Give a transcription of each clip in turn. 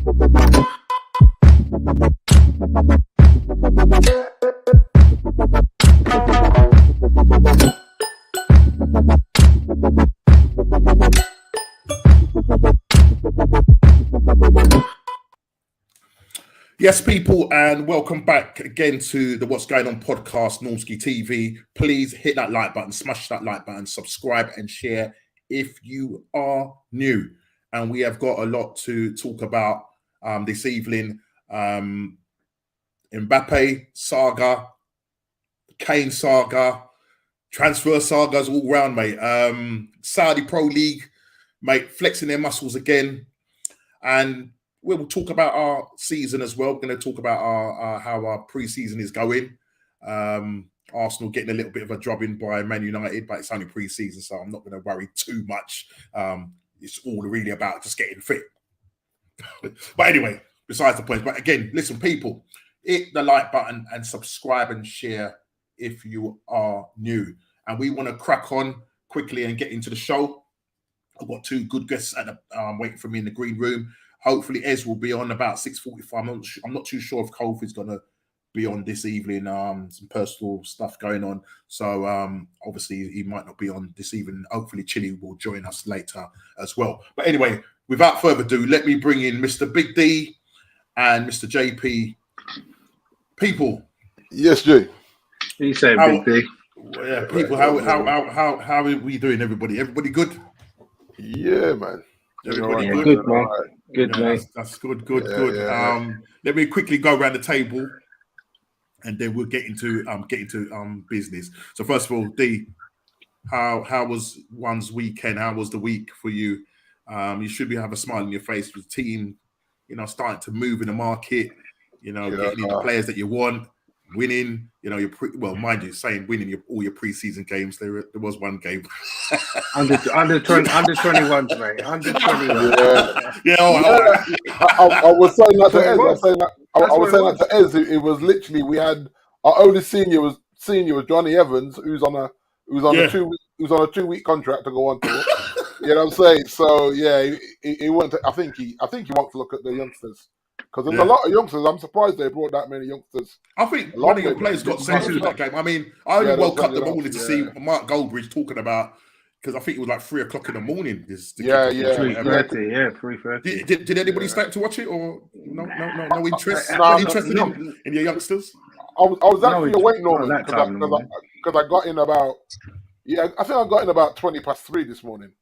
Yes, people, and welcome back again to the What's Going On podcast, Normski TV. Please hit that like button, smash that like button, subscribe and share if you are new. And we have got a lot to talk about this evening. Mbappe saga, Kane saga, transfer sagas all round, mate. Saudi Pro League, mate, flexing their muscles again. And we'll talk about our season as well. We're going to talk about how our pre-season is going. Arsenal getting a little bit of a drubbing by Man United, but it's only pre-season, so I'm not going to worry too much. It's all really about just getting fit. But anyway, besides the point. But again, listen, people, hit the like button and subscribe and share if you are new. And we want to crack on quickly and get into the show. I've got two good guests waiting for me in the green room. Hopefully, Ez will be on about 6:45. I'm not too sure if Kofi's going to be on this evening. Some personal stuff going on. So, obviously, he might not be on this evening. Hopefully, Chili will join us later as well. But anyway, without further ado, let me bring in Mr. Big D and Mr. JP. People. Yes, Jay. You say Big D. Yeah, people, how are we doing, everybody? Everybody good? Yeah, man. Everybody Yeah, good? good, man. Good, Yeah, man. that's good, good. Yeah. Let me quickly go around the table, and then we'll get into business. So first of all, D, how was one's weekend? How was the week for you? You should have a smile on your face with the team, starting to move in the market. Getting in the players that you want, winning. Mind you, saying winning all your preseason games. There was one game under 21s, mate. Under 21. I was saying that to Ez. I was saying that to Ez. It was literally we had our only senior was Johnny Evans, who's on a 2-week contract to go on to. You know what I'm saying? So yeah, he went. I think he wants to look at the youngsters. Because there's a lot of youngsters. I'm surprised they brought that many youngsters. I think one of your players got sent to that game. I mean, I only woke up the morning to see Mark Goldbridge talking about, because I think it was like 3 o'clock in the morning. 3:30. Did anybody start to watch it, or no interest? Interested in your youngsters? I was actually awake normally because I got in about I think I got in about 3:20 this morning.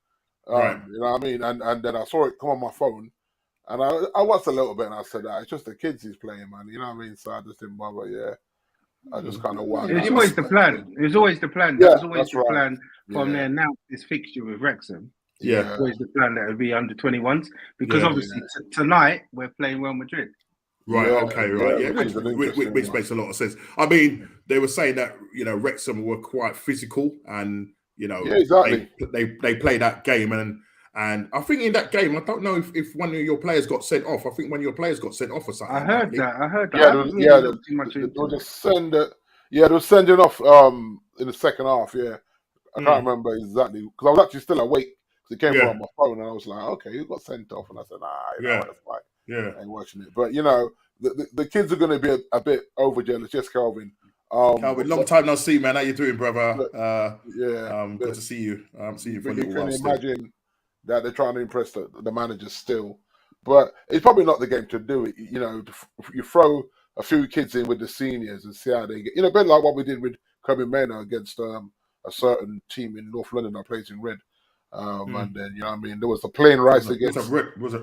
Right. You know what I mean? And then I saw it come on my phone. And I watched a little bit and I said, it's just the kids he's playing, man. You know what I mean? So I just didn't bother, I just kind of won. It was always the plan. That was always the plan from there. Now, this fixture with Wrexham. Yeah. It was always the plan that it would be under 21s. Because obviously tonight, we're playing Real Madrid. Right, okay, right. Yeah, which makes a lot of sense. I mean, they were saying that, Wrexham were quite physical and, exactly. they played that game and I think in that game, I don't know if one of your players got sent off. I think one of your players got sent off or something. I heard that. They were sending off in the second half. Yeah, I can't remember exactly because I was actually still awake. It came from my phone, and I was like, "Okay, who got sent off?" And I said, that's fine. I ain't watching it." But the kids are going to be a bit over jealous. Yes, Calvin. Calvin, long time no see, man. How you doing, brother? Good to see you. See you for a little while. You can imagine that they're trying to impress the managers still. But it's probably not the game to do it. You throw a few kids in with the seniors and see how they get. A bit like what we did with Kobe Mano against a certain team in North London that plays in red. And then, there was a plain rice against... There was a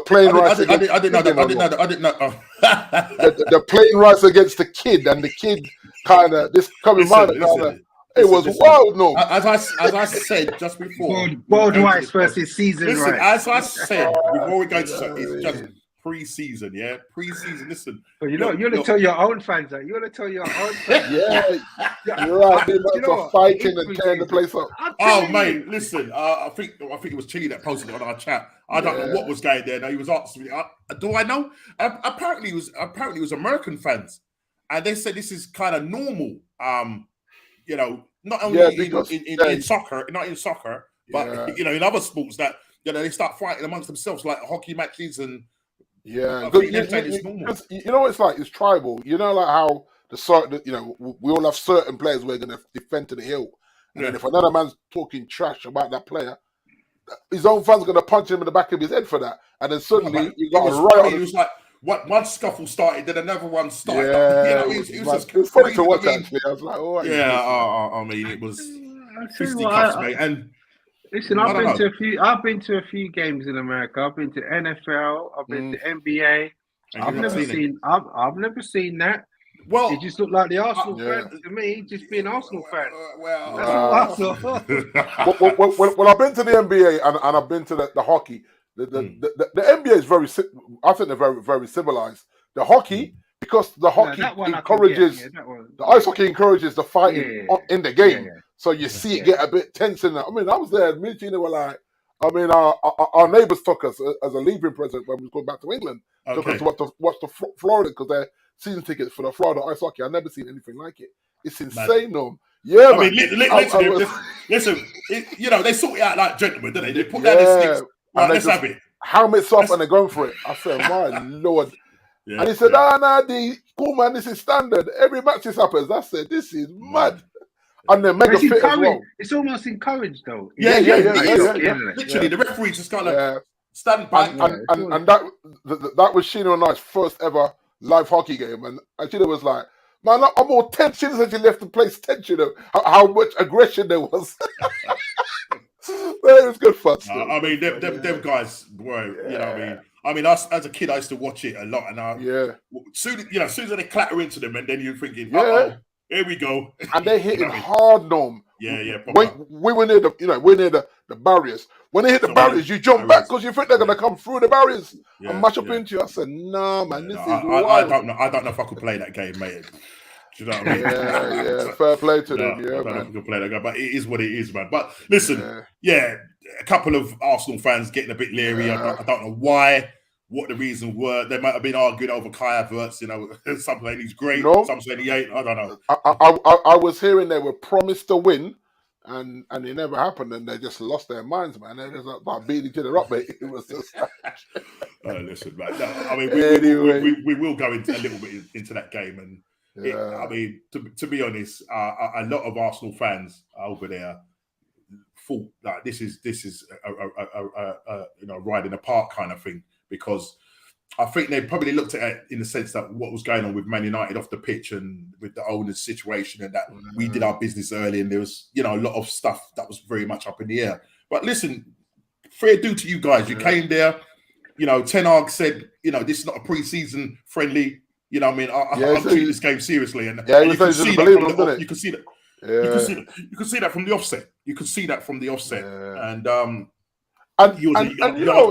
plain rice against... I didn't know. The plain rice against the kid, and the kid kind of... This Kobe Mano it was wild, no. As I said just before, boiled rice versus season rice. As I said before we go to it's just pre-season, yeah. Pre-season. Listen, but you want to tell your own fans that. You want to tell your own fans. You're right. They're fighting and tearing the place up. Oh, mate, listen. I think it was Chili that posted it on our chat. I don't know what was going there. No, he was asking me. Do I know? Apparently, it was American fans, and they said this is kind of normal. Not only in soccer, but in other sports that they start fighting amongst themselves like hockey matches and. Yeah, it's normal. You know what it's like? It's tribal. You know, like how we all have certain players we're going to defend to the hill, and then if another man's talking trash about that player, his own fans are going to punch him in the back of his head for that, and then suddenly you got a riot. It was like one scuffle started, then another one started. Yeah, it was funny to watch. Actually, I was like, oh, I mean, it was fisticuffs, mate, and. Listen, I've been to a few games in America. I've been to NFL. I've been to NBA. I've never seen that. Well, it just looked like the Arsenal fans to me, just being Arsenal fans. That's all I saw. Well, I've been to the NBA and I've been to the hockey. The NBA is very. I think they're very, very civilized. The hockey, because the hockey encourages the ice hockey encourages the fighting in the game. Yeah. So you see it get a bit tense in that. I mean, I was there. Me and Gina were like, our neighbours took us as a leaving present when we was going back to England. Took us to watch the Florida, because they're season tickets for the Florida ice hockey. I've never seen anything like it. It's insane, though. Yeah, I mean, listen, they sort it out like gentlemen, don't they? They put down their sticks. Right, let's have it. Helmets off and they're going for it. I said, my Lord. Yeah, and he said, cool, man, this is standard. Every match this happens. I said, this is mad. And then mega fit as well. It's almost encouraged, though. Yeah. Literally, the referee just kind of stand back. And that was Sheena and I's first ever live hockey game. And Sheena was like, man, I'm more tense. She said she left the place tense, how much aggression there was. It was good fun. I mean, them guys were, you know what I mean? I mean, us as a kid, I used to watch it a lot. And soon as they clatter into them, and then you're thinking, here we go. And they're hitting hard, Norm. Yeah. We were near the barriers. When they hit the barriers, you jump back because you think they're gonna come through the barriers and mash up into you. I said, nah, man, this is wild. I don't know if I could play that game, mate. Do you know what I mean? Yeah. Fair play to them. Yeah, I don't know if I can play that game, but it is what it is, man. But listen, a couple of Arsenal fans getting a bit leery. I don't know why. What the reason were. They might have been arguing over Kai Havertz, some saying he's great, some saying he ain't. I don't know. I was hearing they were promised to win, and it never happened, and they just lost their minds, man. They just like beating each other up, mate. It was just listen, man. No, I mean, we will go into a little bit into that game, and I mean, to be honest, a lot of Arsenal fans over there thought that this is a ride in the park kind of thing. Because I think they probably looked at it in the sense that what was going on with Man United off the pitch and with the owners' situation, and that we did our business early, and there was, a lot of stuff that was very much up in the air. But listen, fair due to you guys. You came there, Ten Hag said, this is not a pre-season friendly. You know what I mean? I'm taking this game seriously. And you can see that you can see that. Yeah. You can see that from the offset. You could see that from the offset. Yeah. And you're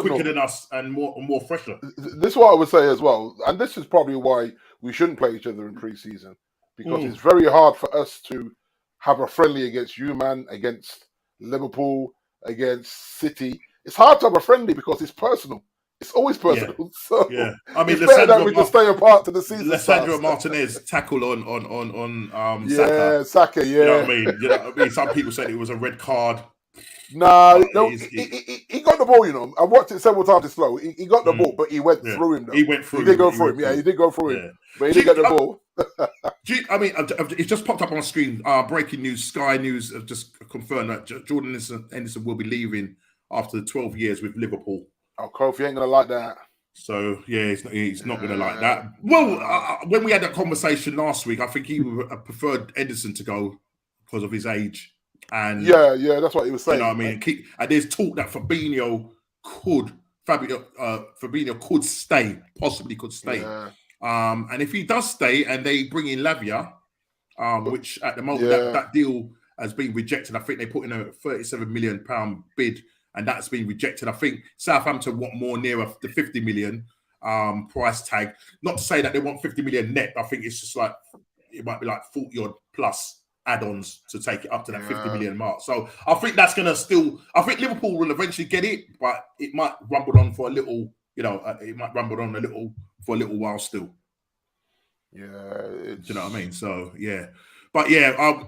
quicker than us and more fresher. This is what I would say as well, and this is probably why we shouldn't play each other in pre-season, because it's very hard for us to have a friendly against you, man, against Liverpool, against City. It's hard to have a friendly because it's personal. It's always personal. Yeah. So I mean, it's better that we just stay apart to the season. Lissandro Martinez tackle on Saka. Yeah, Saka. Yeah. You know what I mean? Some people said it was a red card. Nah, he got the ball, I watched it several times. It's slow. He got the ball, but he went through him, though. He went through him. He did go through him. Yeah, he did go through him. But he didn't get the ball. I mean, it just popped up on the screen. Breaking news, Sky News have just confirmed that Jordan Henderson will be leaving after 12 years with Liverpool. Oh, Kofi ain't going to like that. So, he's not going to like that. Well, when we had that conversation last week, I think he would have preferred Henderson to go because of his age. And that's what he was saying. You know what I mean? And there's talk that Fabinho could stay, possibly could stay. Yeah. And if he does stay and they bring in Lavia, which at the moment that deal has been rejected. I think they put in a £37 million bid, and that's been rejected. I think Southampton want more nearer the 50 million price tag. Not to say that they want 50 million net. I think it's just like it might be like 40 odd plus add-ons to take it up to that 50 million mark. So I think that's going to still... I think Liverpool will eventually get it, but it might rumble on for a little... it might rumble on for a little while still. Yeah. Do you know what I mean? So, yeah. But, yeah,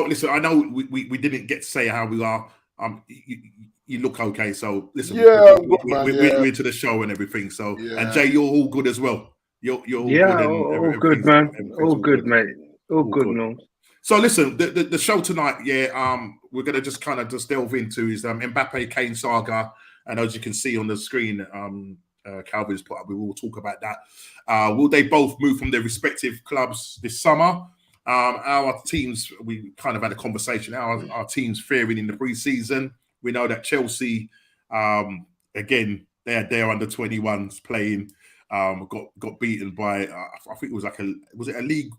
listen, I know we didn't get to say how we are. you look okay. So listen, we're into the show and everything. So and Jay, you're all good as well. You're all good. All good, man. All good, mate. All good, no. So listen, the show tonight, we're gonna just kind of delve into is Mbappe Kane saga, and as you can see on the screen, Calvin's put up. We will talk about that. Will they both move from their respective clubs this summer? Our teams, we kind of had a conversation. Our teams faring in the pre-season. We know that Chelsea, again, they're under 21s playing. Got beaten by I think it was a League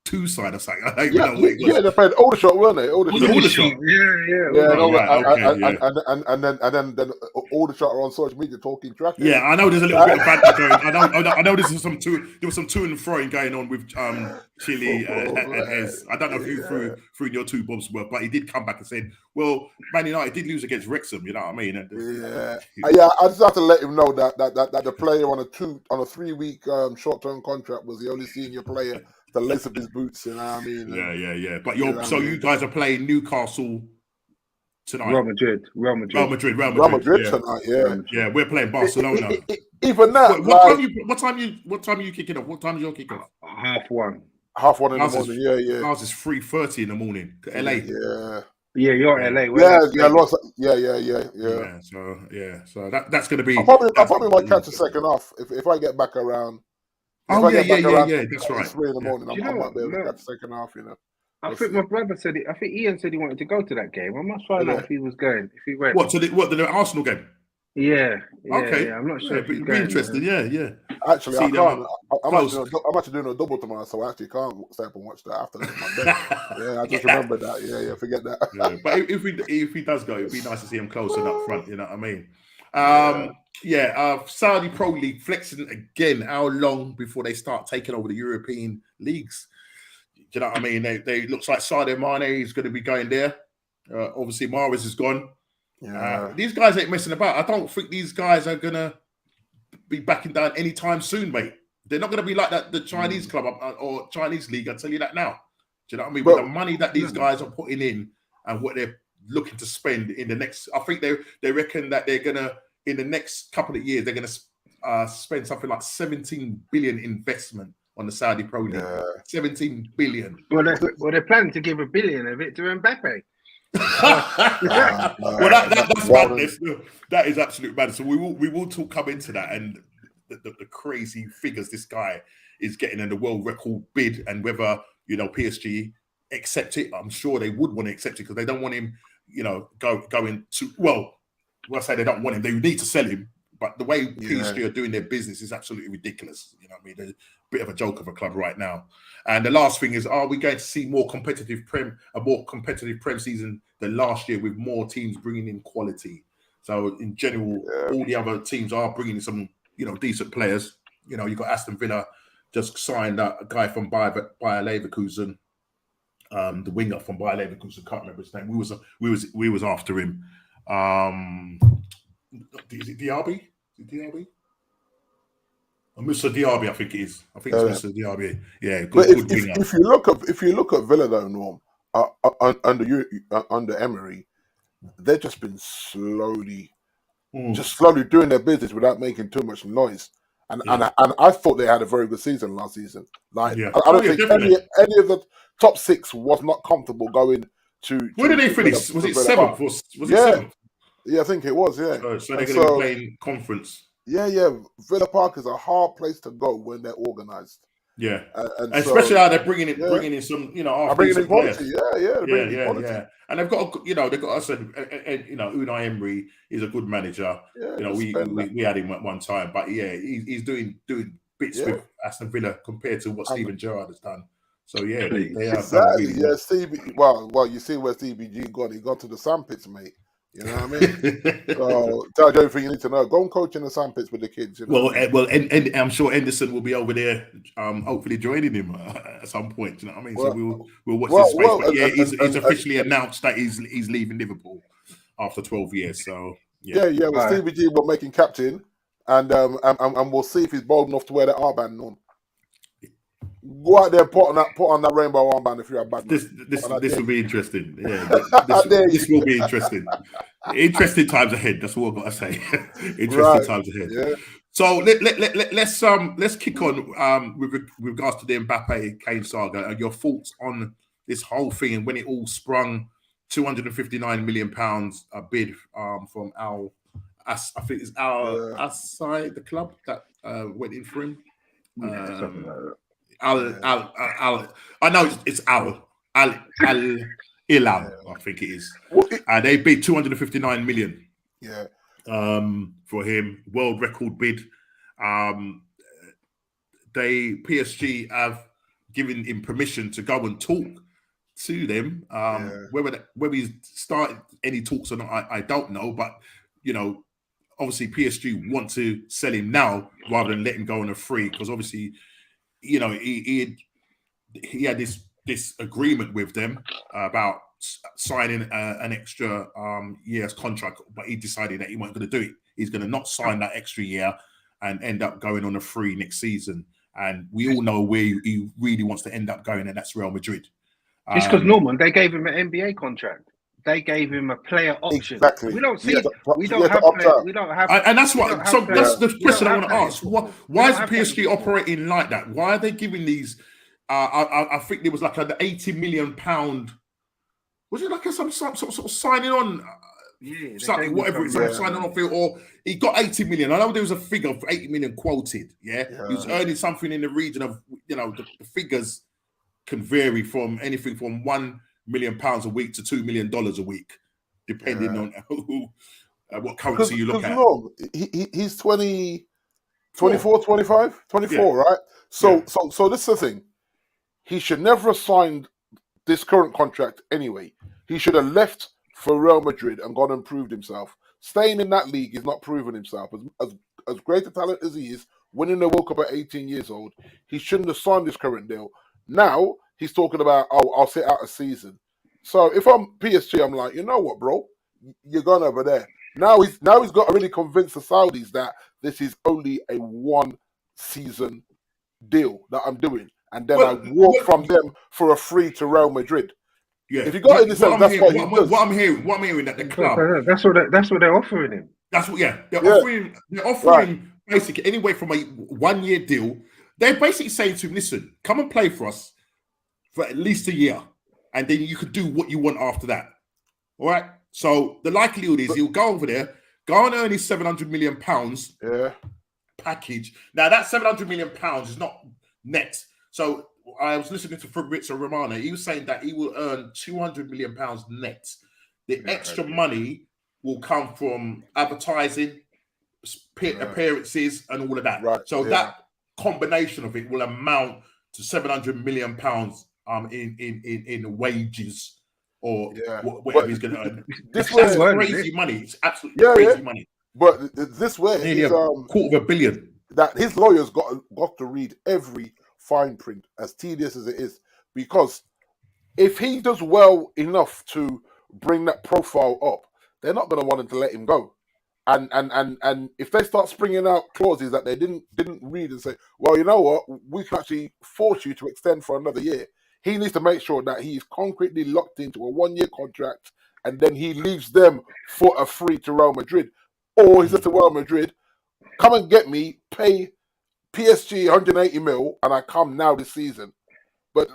2 side or something. I don't know what it was. Yeah, they played Aldershot, weren't they? Aldershot. And then Aldershot are on social media talking trash. Yeah, I know there's a little bit of banter going. I know there was some to and froing going on with Chile and Ez. I don't know if you threw your two bobs worth, but he did come back and said, "Well, Man United did lose against Wrexham." You know what I mean? I just have to let him know that the player on a 3-week short-term contract was the only senior player to lace up his boots. You know what I mean? Yeah. But you guys are playing Newcastle tonight. Real Madrid tonight. Yeah, we're playing Barcelona. Even that. What time are you kicking off? What time is your kickoff? 1:30. 1:30 in the morning. Yeah. Ours is 3:30 in the morning. LA. Yeah, you're LA. So that's going to be. I probably might catch a second half if I get back around. That's right. 3 in the morning. I might be able to catch a second half. I think my brother said it. I think Ian said he wanted to go to that game. I must find out if he was going. If he went. What the Arsenal game? Yeah. Okay. Yeah, I'm not sure. It'd be interesting. Yeah. Actually, I can't. I'm actually doing a double tomorrow, so I actually can't stay up and watch that after my bed. I just remember that. Yeah, forget that. But if he does go, it'd be nice to see him close and up front. You know what I mean? Saudi Pro League flexing again. How long before they start taking over the European leagues? Do you know what I mean? They looks like Sadio Mane is going to be going there. Obviously, Mahrez is gone. These guys ain't messing about. I don't think these guys are going to be backing down anytime soon, mate. They're not going to be like that the Chinese club or Chinese league. I'll tell you that now. Do you know what I mean? But the money that these guys are putting in and what they're looking to spend in the next, I think they reckon that they're going to, in the next couple of years, they're going to spend something like 17 billion investment on the Saudi Pro League. 17 billion. Well, they're planning to give $1 billion of it to Mbappe. That's madness. That is absolute madness. So we will come into that and the crazy figures this guy is getting in the world record bid, and whether PSG accept it. I'm sure they would want to accept it because they don't want him, going to. Well, I say they don't want him. They need to sell him. But the way PSG are doing their business is absolutely ridiculous. You know what I mean? They're a bit of a joke of a club right now. And the last thing is, are we going to see a more competitive Prem season than last year with more teams bringing in quality? So in general, all the other teams are bringing in some, decent players. You got Aston Villa just signed a guy from Bayer Leverkusen, the winger from Bayer Leverkusen. Can't remember his name. We was after him. Is it Diaby? Mr. Diaby, I think it is. I think it's Mr. Diaby. Yeah, good winger. If you look at Villa though, Norm, under Emery, they've just been slowly doing their business without making too much noise. And I thought they had a very good season last season. I don't think any of the top 6 was not comfortable going to. Where did they finish? Was it 7th? Was it 7th? Yeah, I think it was. Yeah. So they're going to be playing conference. Yeah. Villa Park is a hard place to go when they're organised. Yeah, and especially how they're bringing in some, bringing in quality. Yeah. And they've got, I said, Unai Emery is a good manager. Yeah, we had him at one time, but he's doing bits with Aston Villa compared to what Steven Gerrard has done. So they are exactly. Really well. Stevie. Well, you see where Stevie G gone. He got to the sandpits, mate. You know what I mean? So tell you everything you need to know. Go and coach in the sandpits with the kids. Well, and I'm sure Henderson will be over there, hopefully joining him at some point. You know what I mean? So we'll watch this space. But he's officially announced that he's leaving Liverpool after 12 years. So Well, Stevie G will make him captain, and we'll see if he's bold enough to wear the armband on. Go out there, put on that rainbow armband if you're a bad man. This will be interesting. Yeah, this will be interesting. Interesting times ahead. That's all I've got to say. Interesting times ahead. Yeah. So let's kick on with regards to the Mbappe Kane saga and your thoughts on this whole thing and when it all sprung. £259 million bid from I think it's Asai, the club that went in for him. Something like that. I know it's Al Ilam, I think it is. They bid 259 million. Yeah. For him, world record bid. PSG have given him permission to go and talk to them. Whether he's started any talks or not, I don't know. But obviously PSG want to sell him now rather than let him go on a free, because obviously, he had this agreement with them about signing an extra year's contract, but he decided that he wasn't going to do it. He's going to not sign that extra year and end up going on a free next season. And we all know where he really wants to end up going, and that's Real Madrid. Just because Norman, they gave him an NBA contract. They gave him a player option. Exactly. We don't see. We don't have. And that's what. So that's the question I want to ask. Why is PSG operating like that? Why are they giving these? I think there was like an £80 million. Was it like some sort of signing on? Something, whatever it's signing on for, or he got 80 million. I know there was a figure of 80 million quoted. Yeah, he was earning something in the region of the figures can vary from anything from £1 million a week to $2 million a week, depending on what currency you look at. He's 20, 24, 25, 24, right? So this is the thing. He should never have signed this current contract anyway. He should have left for Real Madrid and gone and proved himself. Staying in that league is not proving himself. As great a talent as he is, winning the World Cup at 18 years old, he shouldn't have signed this current deal. Now he's talking about, I'll sit out a season. So if I'm PSG, I'm like, you know what, bro? You're going over there. Now he's got to really convince the Saudis that this is only a 1 season deal that I'm doing, and then I walk from them for a free to Real Madrid. Yeah, if you got in this, that's what he does. What I'm hearing that the club. That's what they're offering him. That's what. Yeah, they're offering basically anyway from a 1 year deal. They're basically saying to him, listen, come and play for us for at least a year, and then you could do what you want after that. All right. So the likelihood is he'll go over there, go and earn his £700 million package. Now that £700 million is not net. So I was listening to Fabrizio Romano. He was saying that he will earn £200 million net. The extra money will come from advertising, appearances, and all of that. Right. So that combination of it will amount to £700 million in wages or whatever he's going to earn. That's crazy money. It's absolutely crazy money. But this way, nearly $250 million. That his lawyers got to read every fine print, as tedious as it is, because if he does well enough to bring that profile up, they're not going to want him to let him go. And if they start springing out clauses that they didn't read and say, well, you know what, we can actually force you to extend for another year, he needs to make sure that he's concretely locked into a 1 year contract, and then he leaves them for a free to Real Madrid. Or he says to Real Madrid, come and get me, pay PSG 180 mil, and I come now this season. But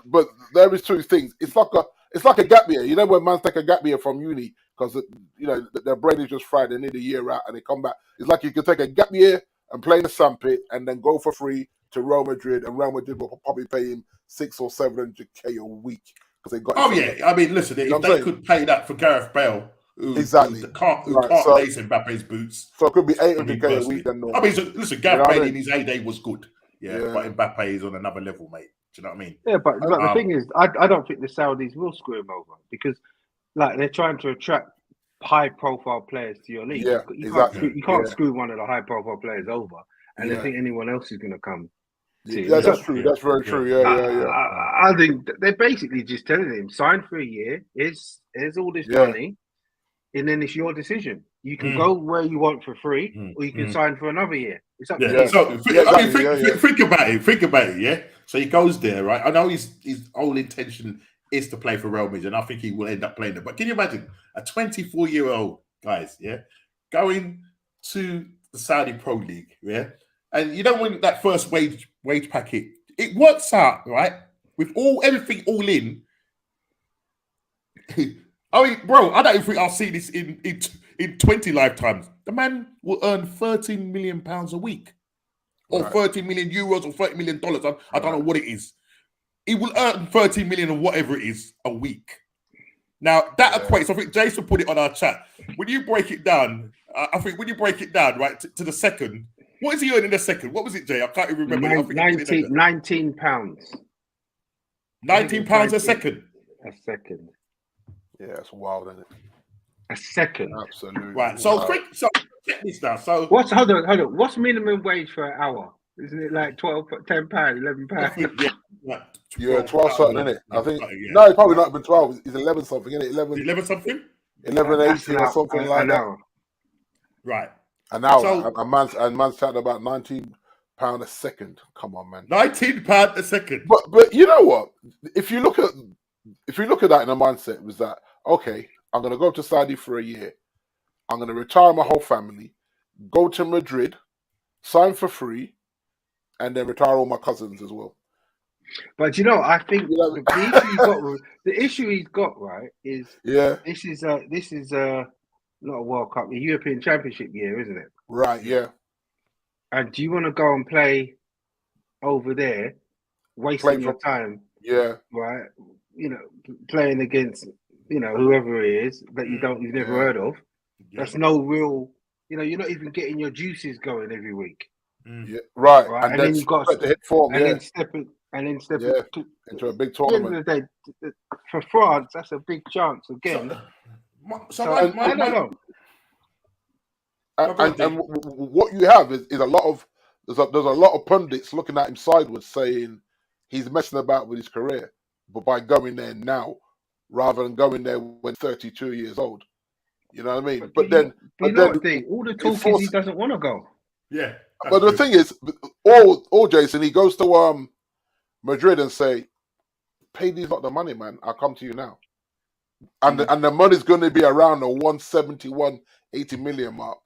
there is two things. It's like a gap year. You know when man take a gap year from uni because their brain is just fried. They need a year out and they come back. It's like you can take a gap year and play in the sandpit and then go for free to Real Madrid, and Real Madrid will probably pay him 600 or 700k a week because they got. Oh yeah, I mean, listen, if they could pay that for Gareth Bale. Who can't lace Mbappe's boots. So it could be 800k a week. Then I mean, listen, Gareth Bale in his heyday was good. Yeah, but Mbappe is on another level, mate. Do you know what I mean? Yeah, but the thing is, I don't think the Saudis will screw him over because, they're trying to attract high-profile players to your league. Yeah, you can't screw one of the high-profile players over, and they think anyone else is going to come. Yeah, that's true. That's very true. Yeah. I think they're basically just telling him, sign for a year. Here's all this money. And then it's your decision. You can go where you want for free, or you can sign for another year. It's up to you. So think about it. Think about it. Yeah. So he goes there, right? I know his whole intention is to play for Real Madrid, and I think he will end up playing there. But can you imagine a 24-year-old guys, going to the Saudi Pro League, and you don't want that first wage packet. It works out, right? With everything all in. I mean, bro, I don't even think I'll see this in 20 lifetimes. The man will earn £13 million a week, or 30 million euros, or $30 million. I don't know what it is. He will earn 13 million or whatever it is a week. Now that equates. I think Jason put it on our chat. When you break it down, right, to the second, what is he earning a second? What was it, Jay? I can't even remember. £19. £19 a second. A second. Yeah, it's wild, isn't it? A second. Absolutely. Right. So check this now. So hold on. What's minimum wage for an hour? Isn't it like £12, £10, £11? Yeah, 12 something, isn't it? I think. No, it's probably not been 12. It's 11 something, isn't it? 11 something? 11.80 or something like that. Right. An hour. So, and man's chatting about £19 a second. Come on, man. £19 a second. But you know what? If you look at that in a mindset, was that okay? I'm going to go to Saudi for a year. I'm going to retire my whole family, go to Madrid, sign for free, and then retire all my cousins as well. But I think the issue he's got, right, is this is not a World Cup, a European Championship year, isn't it? Right, yeah. And do you want to go and play over there, wasting your time? Yeah. Right. Playing against whoever it is that you've never heard of. Yeah. That's no real. You're not even getting your juices going every week. Yeah. Right. And then you've got to hit form. Then step into a big tournament. At the end of the day, for France, that's a big chance again. I don't know. And what you have is a lot of there's a lot of pundits looking at him sideways, saying he's messing about with his career, but by going there now rather than going there when 32 years old. You know what I mean? But then all the talk is he doesn't want to go. Yeah. But the thing is, all Jason, he goes to Madrid and say, pay these lot the money, man. I'll come to you now. And the money's going to be around the 170, 180 million mark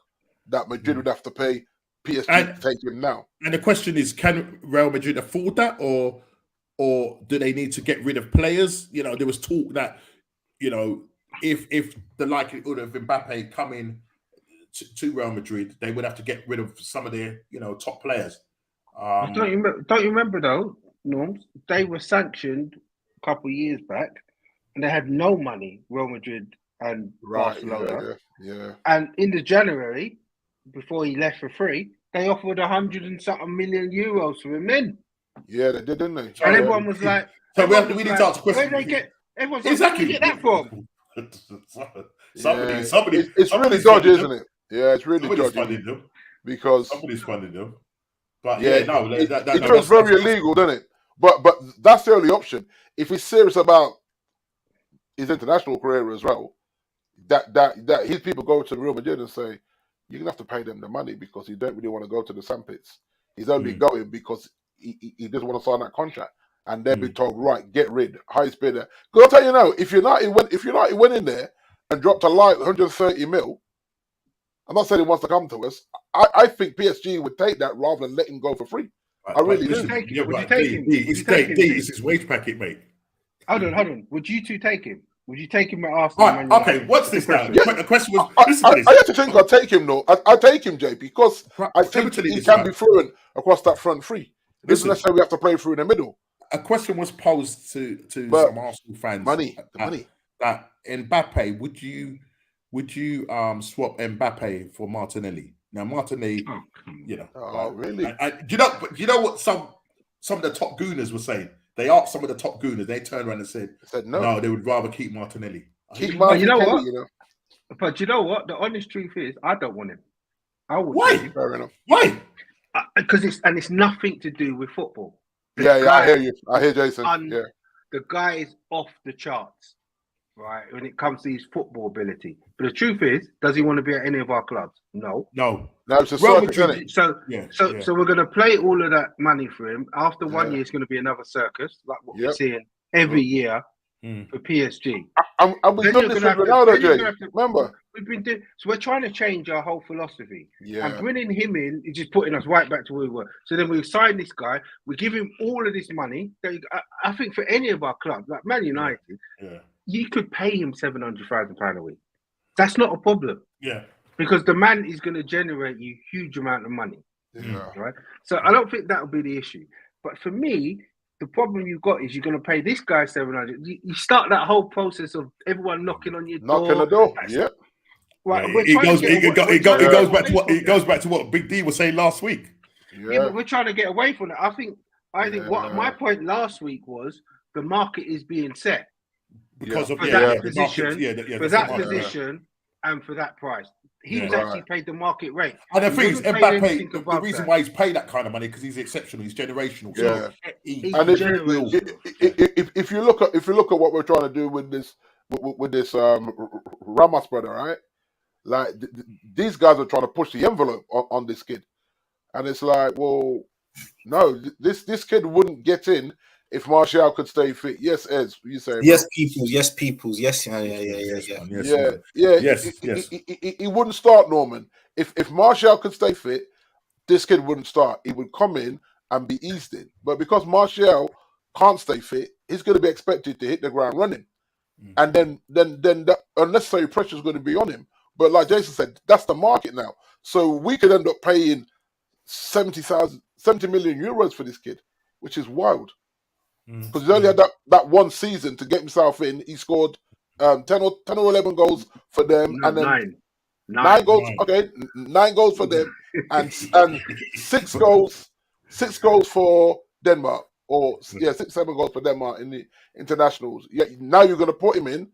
that Madrid would have to pay PSG to take him now. And the question is, can Real Madrid afford that, or do they need to get rid of players? There was talk that, if the likelihood of Mbappe coming to Real Madrid, they would have to get rid of some of their, top players. Don't you remember though, Norms? They were sanctioned a couple of years back, and they had no money. Real Madrid and Barcelona. Yeah. And in the January, before he left for free, they offered 100 and something million euros for him then. Yeah, they did, didn't they? And everyone was like, so we need to ask a question. Where did they get that from? Somebody. It's really dodgy, isn't it? Yeah, it's really dodgy. Because somebody's funding them. But it was very illegal, didn't it? But that's the only option. If he's serious about his international career as well, that his people go to Real Madrid and say, you're gonna have to pay them the money because he don't really want to go to the sandpits. He's only going because he doesn't want to sign that contract. And they'll be told, right, get rid, highest bidder. Because I'll tell you now, if United went in there and dropped a light 130 mil, I'm not saying he wants to come to us. I think PSG would take that rather than let him go for free. I really do. Would you take him? It's his wage packet, mate. Hold on. Would you two take him? Would you take him at Arsenal? Right, okay, what's this now? Yeah. The question was... I actually think I'll take him, though. I take him, Jay, because I think he can be fluent across that front three. It doesn't necessarily have to play through in the middle. A question was posed to some Arsenal fans. Money. That Mbappe, would you swap Mbappe for Martinelli? Now Martinelli, really? You know what some of the top gooners were saying? They asked some of the top gooners. They turned around and said no, they would rather keep Martinelli. But you know what? But you know what? The honest truth is, I don't want him. I would. Why? Fair enough. Why? Because it's nothing to do with football. I hear you. I hear Jason. The guy is off the charts. right, when it comes to his football ability. But the truth is, does he want to be at any of our clubs? No. No. It's a Real circus, Madrid- isn't it? So we're going to play all of that money for him. After 1 Yeah. year, it's going to be another circus, like what we're Yep. seeing every year for PSG. And we've Then done you're this with gonna have to- Ronaldo, then you're Jay. gonna have to- Remember? We've been doing so. We're trying to change our whole philosophy, Yeah. and bringing him in is just putting us right back to where we were. So then we sign this guy, we give him all of this money. I think for any of our clubs, like Man United, you could pay him £700,000 a week. That's not a problem. Yeah. Because the man is going to generate you huge amount of money. Yeah. Right. So I don't think that will be the issue. But for me, the problem you've got is you're going to pay this guy 700. You start that whole process of everyone knocking on your door. Knocking the door. Yep. Right. It goes back to what Big D was saying last week. Yeah, but we're trying to get away from that. I think what my point last week was the market is being set because of that position and for that price. He's actually paid the market rate. And the thing is, Mbappe, the reason why he's paid that kind of money because he's exceptional, he's generational. Yeah. So And if you look at what we're trying to do with this Ramos brother, right? Like these guys are trying to push the envelope on this kid, and it's like, well, no, this kid wouldn't get in if Martial could stay fit. Yes, Ez, you say? Yes, peoples. Yes. He wouldn't start, Norman. If Martial could stay fit, this kid wouldn't start. He would come in and be eased in. But because Martial can't stay fit, he's going to be expected to hit the ground running, and then that unnecessary pressure is going to be on him. But like Jason said, that's the market now. So we could end up paying 70 million euros for this kid, which is wild. Because he's only had that one season to get himself in. He scored 10 or 11 goals for them, and then nine goals. Okay, 9 goals for them, and 6 goals for Denmark, or 6-7 goals for Denmark in the internationals. Yeah, now you're going to put him in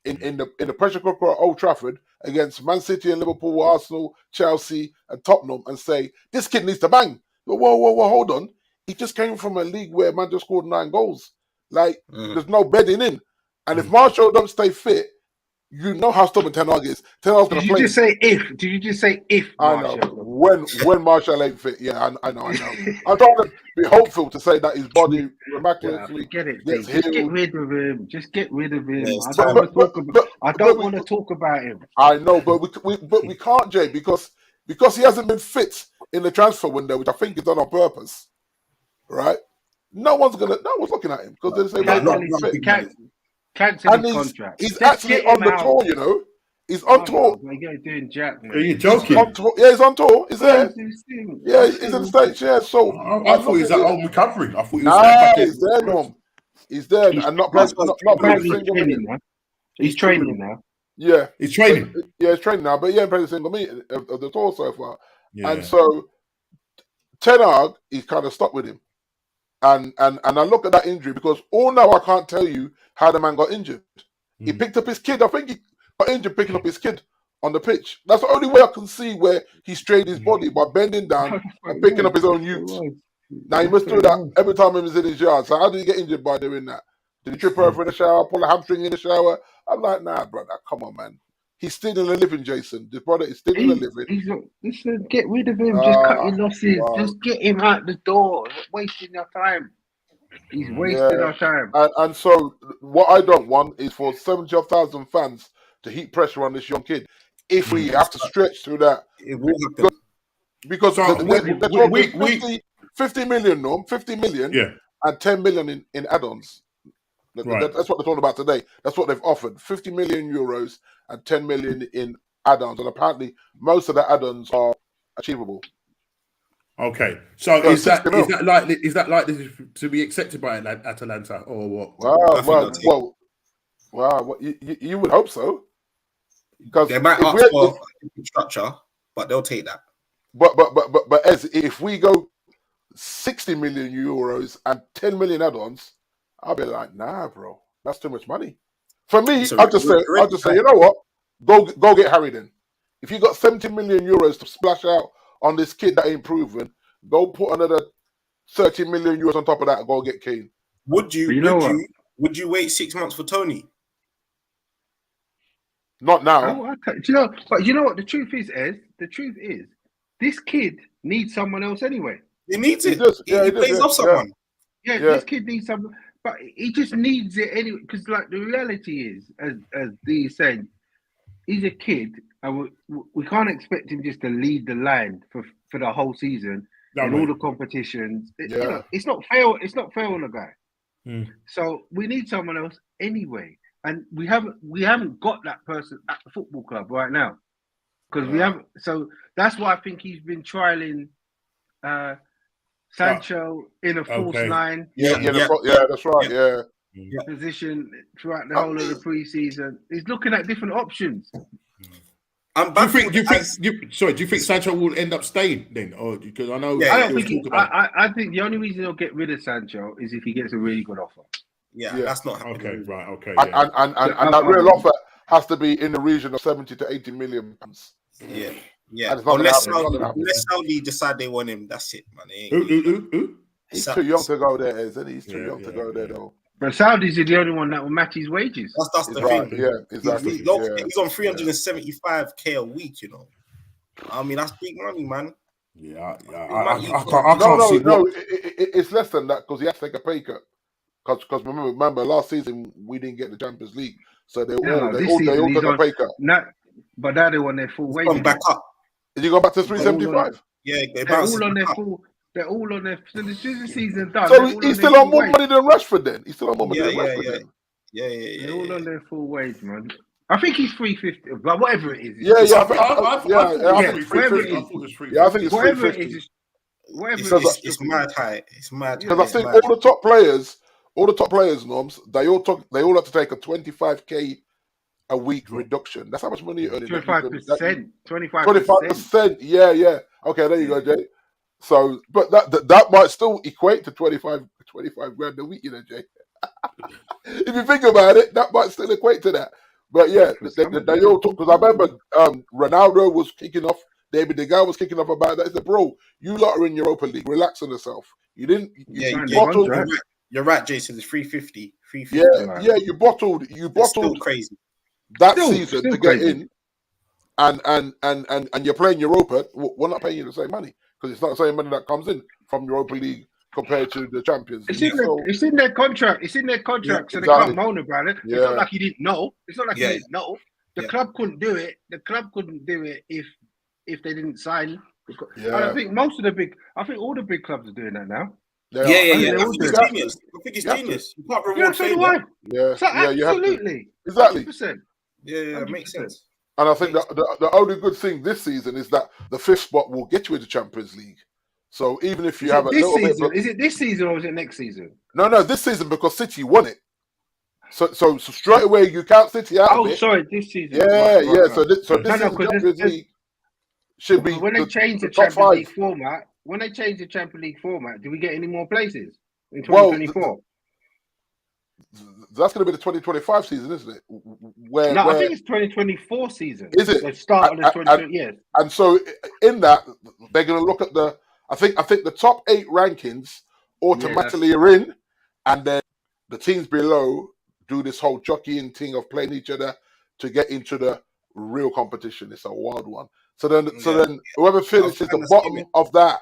the pressure cooker at Old Trafford against Man City and Liverpool, Arsenal, Chelsea, and Tottenham, and say this kid needs to bang. Whoa, hold on. He just came from a league where man just scored 9 goals. Like, there's no bedding in. And if Martial don't stay fit, you know how stubborn Ten Hag is. Ten Hag's going to play. Did you just say if? I know. When Martial ain't fit. Yeah, I know. I'm trying to be hopeful to say that his body miraculously get it. gets Just healed. Just get rid of him. Yes, I don't want to talk about him. I know, but we can't, Jay, because he hasn't been fit in the transfer window, which I think is done on purpose. Right? No one's looking at him because they say cancel his contract. He's actually on the tour, you know. He's on tour. You're doing jack, man. Are you joking? He's on tour. He's there. Yeah, he's in the States. Yeah, so I thought he was at home recovering. I thought he was back he's there, Norm. He's there and not playing a single minute. He's training now. Yeah, he's training. He's training now, but he ain't played a single minute of the tour so far. Yeah. And so Ten Hag, he's kind of stuck with him. And I look at that injury because all now I can't tell you how the man got injured. He picked up his kid. I think he got injured picking up his kid on the pitch. That's the only way I can see where he strained his body, by bending down and picking up his own youth. Now he must do that every time he was in his yard. So how did he get injured by doing that? Did he trip over in the shower, pull a hamstring in the shower? I'm like, nah, brother, come on, man. He's still in the living, Jason. This brother is still in the living. Listen, get rid of him. Just cut your losses. Wow. Just get him out the door. Wasting your time. He's wasting our time. And so what I don't want is for 70,000 fans to heat pressure on this young kid. If we have to stretch through that. It will happen. Because we 50 million, Norm, 50 million and 10 million in add-ons. Right. That's what they're talking about today. That's what they've offered. 50 million euros and 10 million in add-ons. And apparently most of the add-ons are achievable. Okay. So is that likely to be accepted by Atalanta or what? Wow. You would hope so. Because they might ask for structure, but they'll take that. But as if we go 60 million euros and 10 million add-ons, I'll be like, nah, bro, that's too much money. For me, I'll just say, you know what? Go get Harry then. If you got 70 million euros to splash out on this kid that ain't proven, go put another 30 million euros on top of that and go get Kane. Would you wait 6 months for Tony? Not now. Do you know? But you know what the truth is, Ez? The truth is, this kid needs someone else anyway. He needs it. He plays off someone. Yeah, this kid needs someone, but he just needs it anyway. Because like the reality is, as Dee is saying, he's a kid, and we can't expect him just to lead the line for the whole season in all the competitions. You know, it's not fair. It's not fair on the guy. So we need someone else anyway, and we haven't got that person at the football club right now because we haven't. So that's why I think he's been trialing Sancho in a false nine. Yeah, that's right. Yeah. Position throughout the whole of the preseason. He's looking at different options. Do you think Sancho will end up staying then, or because I know? I don't think. I think the only reason he'll get rid of Sancho is if he gets a really good offer. Yeah, that's not happening. Okay, right. Okay, and that real offer has to be in the region of 70 to 80 million pounds. Yeah. Unless Saudi decide they want him, that's it, man. He's too young to go there, isn't he? He's too young to go there, though. But Saudis are the only one that will match his wages. That's the thing. Yeah, exactly. He's on 375k a week, you know. I mean, that's big money, man. Yeah, I can't see. No, it's less than that because he has to take a pay cut. Because remember, last season we didn't get the Champions League, so they all took a pay cut. But now they want their full wages. Gone back up. Did you go back to 375? Yeah, they're all on their full. They're all on their. So the season done. So he's still on more money than Rashford. Then he's still on more money than Rashford. Yeah. They're all on their full wage, man. I think he's 350, but whatever it is. I think it's 350. It's mad high. It's mad. Because I think all the top players, Norms, they all have to take a 25k a week reduction. That's how much money you're earning. 25%. 25%. Yeah. Okay, there you go, Jay. So, but that might still equate to 25 grand a week, you know, Jay. If you think about it, that might still equate to that. But yeah, they all talk, because I remember Ronaldo was kicking off, David De Gea was kicking off about that. He said, bro, you lot are in Europa League, relax on yourself. You're right, Jason. It's 350. Yeah, you bottled still crazy that season to get in, and you're playing Europa. We're not paying you the same money because it's not the same money that comes in from Europa League compared to the Champions League. It's in their contract. It's in their contract, so they can't moan about it. It's not like he didn't know. The club couldn't do it. The club couldn't do it if they didn't sign. And I think all the big clubs are doing that now. I think it's genius. You can't reward failure. Absolutely. Exactly. 100%. Yeah, it makes sense. And I think that the only good thing this season is that the fifth spot will get you in the Champions League. So even if you have a little bit, is it this season or is it next season? No, this season because City won it. So straight away you count City out. Oh, sorry, this season. Yeah. So this season Champions League should be when they change the Champions League format. When they change the Champions League format, do we get any more places in 2024? That's going to be the 2025 season, isn't it? I think it's 2024 season. Is it? The start of the 2020, yes. And so in that, they're going to look at I think the top 8 rankings automatically are in, and then the teams below do this whole jockeying thing of playing each other to get into the real competition. It's a wild one. So then whoever finishes the bottom of that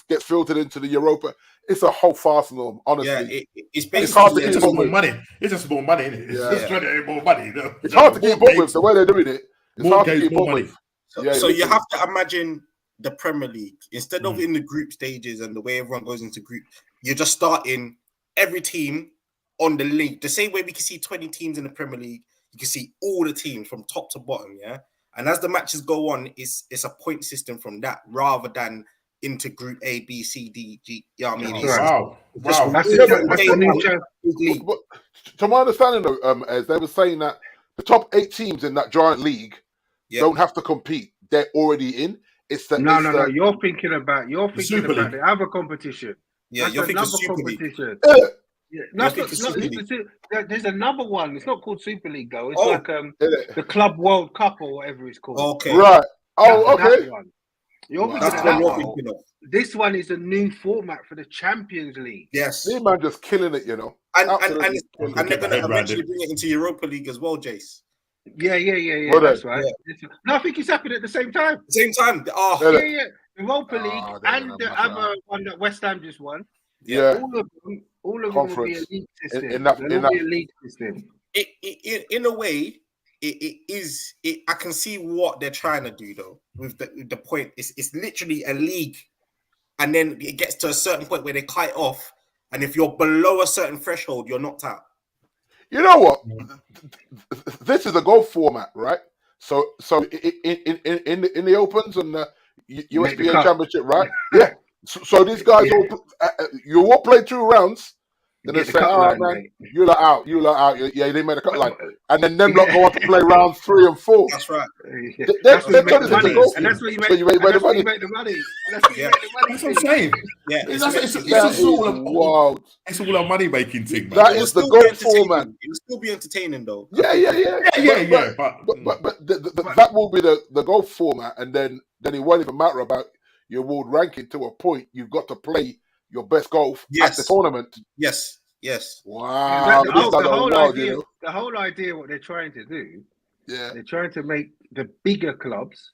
gets filtered into the Europa. It's a whole farce, Norm, honestly. Yeah, it's hard to keep up with money. It's just more money, isn't it? It's trying to more money. You know? It's hard to keep up with the way they're doing it. It's more hard games, to keep more up money. with. So you have to imagine the Premier League. Instead of in the group stages and the way everyone goes into group, you're just starting every team on the league. The same way we can see 20 teams in the Premier League, you can see all the teams from top to bottom, yeah? And as the matches go on, it's a point system from that rather than into Group A, B, C, D, G. You know what I mean? Wow. To my understanding, though, as they were saying that the top 8 teams in that giant league don't have to compete; they're already in. No. You're thinking about the other competition. Yeah, you're thinking Super League. There's another one. It's not called Super League though. It's like the Club World Cup or whatever it's called. Okay. Right. Oh, okay. This one is a new format for the Champions League. Yes. Me man just killing it, you know. And they're going to eventually bring it into Europa League as well, Jace. Yeah. That's right. Yeah. No, I think it's happened at the same time. Same time. Oh, yeah. Europa League and the other one that West Ham just won. Yeah. All of them will be a league system. In that league system. In a way, it is. I can see what they're trying to do though. With the point, it's literally a league, and then it gets to a certain point where they cut it off, and if you're below a certain threshold, you're knocked out. You know what? This is a golf format, right? So in the Opens and the USPA Championship, right? Yeah. So these guys you all play 2 rounds. Then they say, "Oh man, you lot out. Yeah, they made a cut line," and then them lot go on to play rounds 3 and 4. That's right. That's where you make the money. That's what I'm saying. Yeah, it's all a money making thing. Man. That is the golf format. It will still be entertaining though. Yeah. But that will be the golf format, and then it won't even matter about your world ranking to a point. You've got to play your best golf at the tournament. Yes. Wow. The whole idea what they're trying to do, they're trying to make the bigger clubs,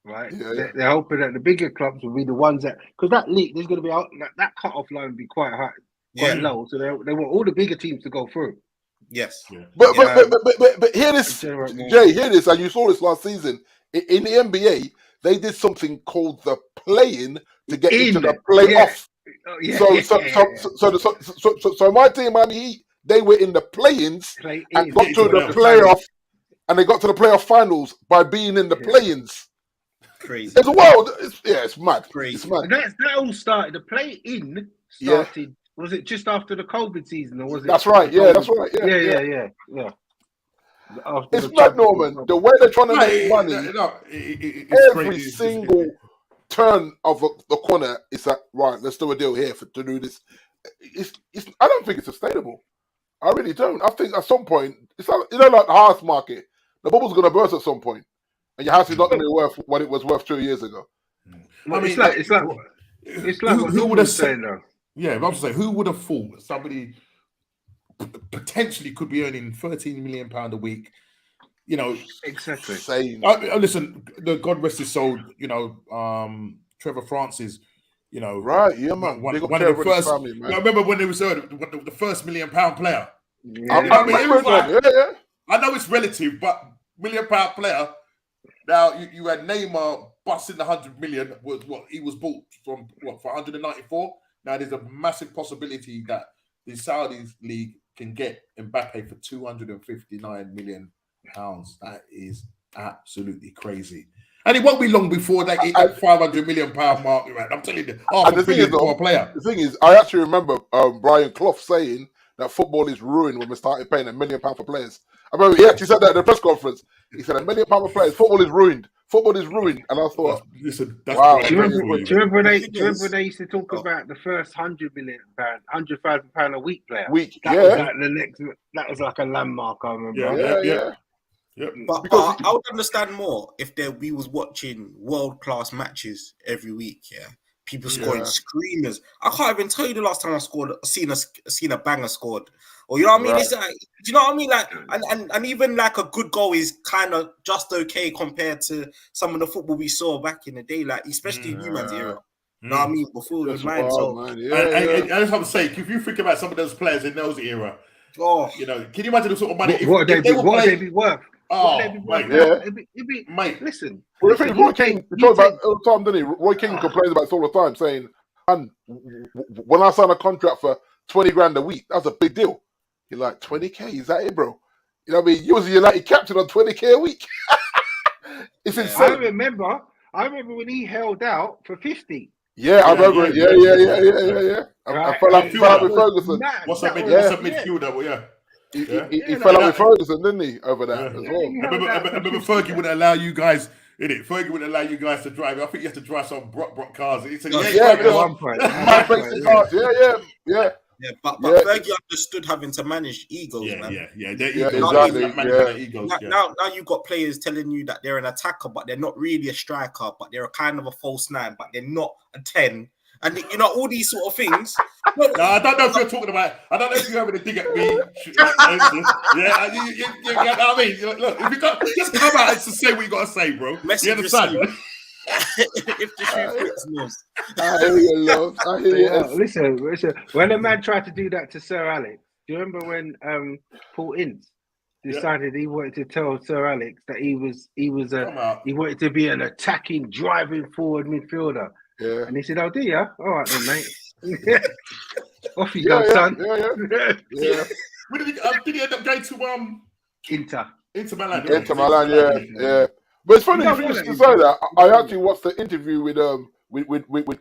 right? Yeah. They're hoping that the bigger clubs will be the ones that, because that league, there's going to be that cut-off line will be quite high, quite low. So they want all the bigger teams to go through. Yes. Yeah. But hear this, Jay, hear this, and you saw this last season. In the NBA, they did something called the play-in to get into the playoff. So my team, Miami Heat, they were in the play-ins and got to the playoff, and they got to the playoff finals by being in the play-ins. Crazy. It's wild. It's mad. Crazy. It's mad. And that all started. The play-in started. Was it just after the COVID season, or was it? That's right. Yeah, that's right. Yeah. It's mad, Norman. The way they're trying to make money, every single turn of the corner is that right. Let's do a deal here to do this. I don't think it's sustainable. I really don't. I think at some point it's like, like the house market. The bubble's going to burst at some point, and your house is not going to be worth what it was worth 2 years ago. I mean, it's like what who would have said though. Yeah, I'm saying, who would have thought somebody potentially could be earning £13 million a week? Exactly. Listen, God rest his soul. Trevor Francis. Right? Yeah, man. One of the first. Family, man. I remember when they was the first £1 million player. Yeah. I know it's relative, but £1 million player. Now you had Neymar busting the 100 million. Was what he was bought from? What, for 194? Now there's a massive possibility that the Saudi league can get Mbappe for 259 million pounds. That is absolutely crazy. And it won't be long before they hit that 500 million pound mark. Right? I'm telling you, half a billion for a player. The thing is, I actually remember Brian Clough saying that football is ruined when we started paying £1 million for players. I remember he actually said that at the press conference. He said £1 million for players. Football is ruined. Football is ruined. And I thought, that's wow. Do you remember when they used to talk about the first £100 million, £100,000 a week player? That was like a landmark. I remember. Yeah. But I would understand more if we was watching world-class matches every week. Yeah, people scoring screamers. I can't even tell you the last time I seen a banger scored. Or you know what I mean? It's like, do you know what I mean? Like, and even like a good goal is kind of just okay compared to some of the football we saw back in the day, like especially in Newman's era. You know what I mean? Before it was mine. And that's what I'm saying. If you think about some of those players in those era, can you imagine the sort of money? What would they be worth? Mate, listen. Well, the thing is, Roy King, we talk about all the time, didn't he? Roy King complains about this all the time, saying, "Man, when I sign a contract for 20 grand a week, that's a big deal." You're like, 20k? Is that it, bro? You know what I mean? You was a United captain on 20k a week. It's insane. I remember when he held out for 50. Yeah, I remember it. Yeah. I fell out with Ferguson. What's up midfielder? He fell out with Ferguson, didn't he, over that as well? I remember Fergie wouldn't allow you guys, Fergie wouldn't allow you guys to drive. I think you have to drive some Brock cars. He said, Yeah, but Fergie understood having to manage egos, man. Exactly. Now you've got players telling you that they're an attacker, but they're not really a striker, but they're a kind of a false 9, but they're not a 10. And you know all these sort of things. No, I don't know if you're talking about. I don't know if you're having a dig at me. Yeah, you know what I mean. Look, if you got, just come out and say what you got to say, bro. Message you understand? If the shoe fits, knows. I hear you, love. I hear you. Listen. When a man tried to do that to Sir Alex, do you remember when Paul Ince decided he wanted to tell Sir Alex that he wanted to be an attacking, driving forward midfielder? Yeah. And he said, "Oh, do you? All right then, mate. Off you go, son." Yeah. Did he end up going to Inter Milan? Inter Milan, yeah. But it's funny you used to say that. I actually watched the interview with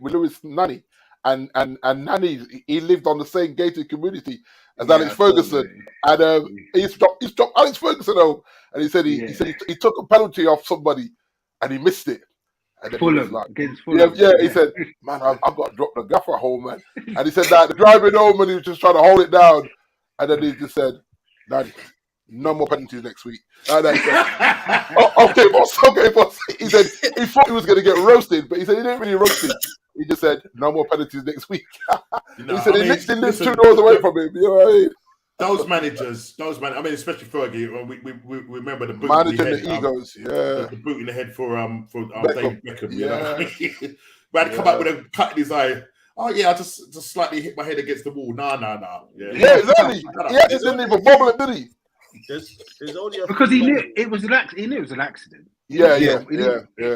Lewis Nani, and Nani, he lived on the same gated community as Alex Ferguson, and he's dropped Alex Ferguson home, and he said he took a penalty off somebody, and he missed it. And then Fulham, he said, "Man, I've got to drop the gaffer home, man." And he said that driving home, and he was just trying to hold it down, and then he just said, "Daddy, no more penalties next week." And I said, okay, boss. He said he thought he was going to get roasted, but he said he didn't really roast him. He just said, "No more penalties next week." He said he lives 2 doors away from him. You know what I mean? Those managers, I mean, especially Fergie. We remember the boot managing in the head, egos, the boot in the head for David Beckham. You know, we had to come up with a cut in his eye. Oh yeah, I just slightly hit my head against the wall. No. Yeah, exactly. He didn't even bobble it, did he? There's only because he knew it was an accident. He knew it was an accident. Yeah.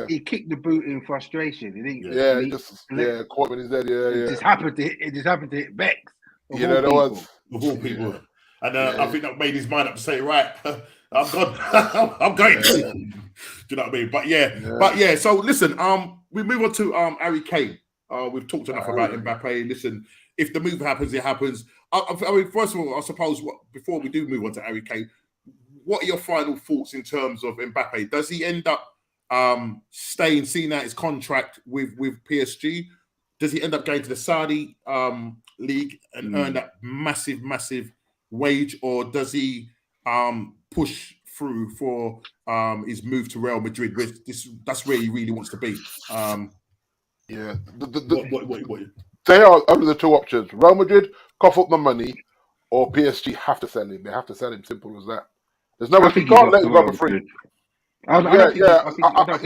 He kicked the boot in frustration. He caught him in his head. It just happened to hit Bex. You know, there was of all people. And I think that made his mind up to say, right, I'm gone. I'm going. Do you know what I mean? But yeah. So listen, we move on to Harry Kane. We've talked enough about Mbappe. Listen, if the move happens, it happens. I mean, first of all, I suppose before we do move on to Harry Kane, what are your final thoughts in terms of Mbappe? Does he end up seeing out his contract with PSG? Does he end up going to the Saudi league and earn that massive wage, or does he push through for his move to Real Madrid? That's where he really wants to be. What? They are only the 2 options: Real Madrid cough up the money, or PSG have to sell him. They have to sell him. Simple as that. There's no way you can't let him go for free. I don't think he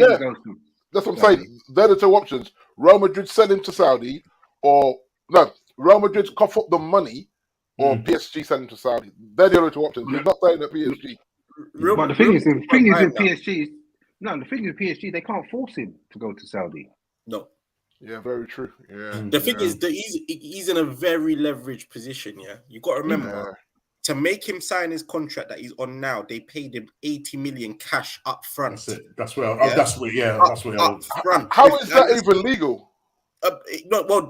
goes to. That's what I'm saying. They're the 2 options: Real Madrid sell him to Saudi, or no, Real Madrid cough up the money, or PSG sell him to Saudi. They're the only 2 options. He's not saying that PSG. But the thing is with PSG. No, the thing is with PSG, they can't force him to go to Saudi. No. Yeah, very true. Yeah. The thing is that he's in a very leveraged position. Yeah, you got to remember to make him sign his contract that he's on now. They paid him 80 million cash up front. That's it. That's where. That's where. How is that even legal?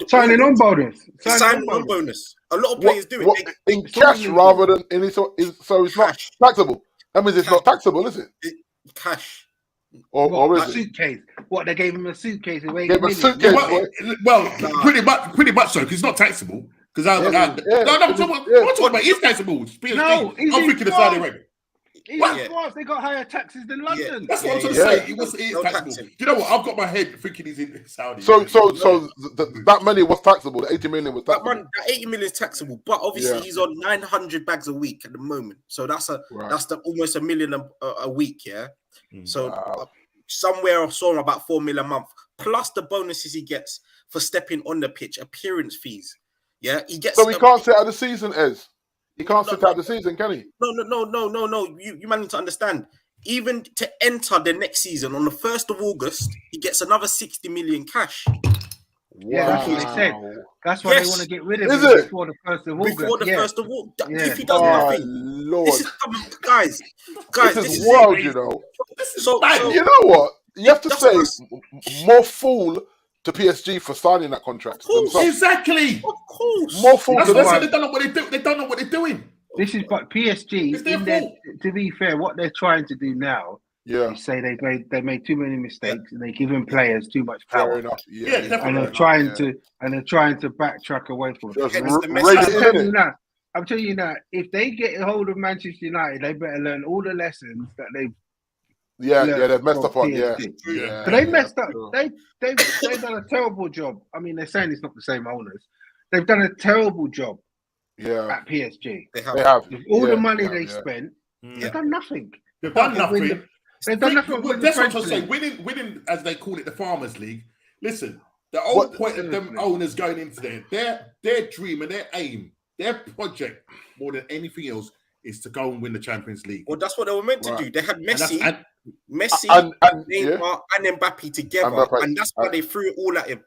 Signing on bonus. Signing on bonus. A lot of players do it in cash rather than in so it's not taxable. That means it's not taxable, is it? Cash. Or is a suitcase? What, they gave him a suitcase? Gave him a suitcase. Pretty much so, because it's not taxable. Because I'm talking about it's taxable. PSG. No, I'm thinking of Saudi Arabia. He's in France. They got higher taxes than London. That's what I'm trying to say. It is taxable. Do you know what? I've got my head thinking he's in Saudi. So that money was taxable. The 80 million was taxable. That 80 million is taxable, but obviously he's on 900 bags a week at the moment. So that's almost $1 million a week. Yeah. So somewhere I saw about 4 million a month, plus the bonuses he gets for stepping on the pitch, appearance fees. Yeah, he gets. So he can't sit out the season, Ez. He can't sit out the season, can he? No. You man need to understand. Even to enter the next season on the 1st of August, he gets another 60 million cash. Yeah, that's what they said. That's why they want to get rid of him before the 1st of August. Before the 1st of August. If he does nothing. Lord. This is, guys, this is wild, you know. So, you know what? You have to say more fool to PSG for signing that contract. Exactly. Of course. More fool to them. They don't know what they do. They don't know what they're doing. This is but PSG. To be fair, what they're trying to do now is say they made too many mistakes and they're giving players too much power. Fair enough. And they're trying to backtrack away from it. I'm telling you now, if they get a hold of Manchester United, they better learn all the lessons that they've They've messed up on But they messed up. They've done a terrible job. I mean, they're saying it's not the same owners. They've done a terrible job. At PSG, they have. With all the money they spent, they've done nothing. They've done nothing. They've done nothing. That's what I'm saying. Winning, as they call it, the Farmers League. Listen, the whole point of them owners going into their dream and their aim, their project, more than anything else, is to go and win the Champions League. Well, that's what they were meant to do. They had Messi, Neymar, and Mbappe together, and that's why they threw it all at him.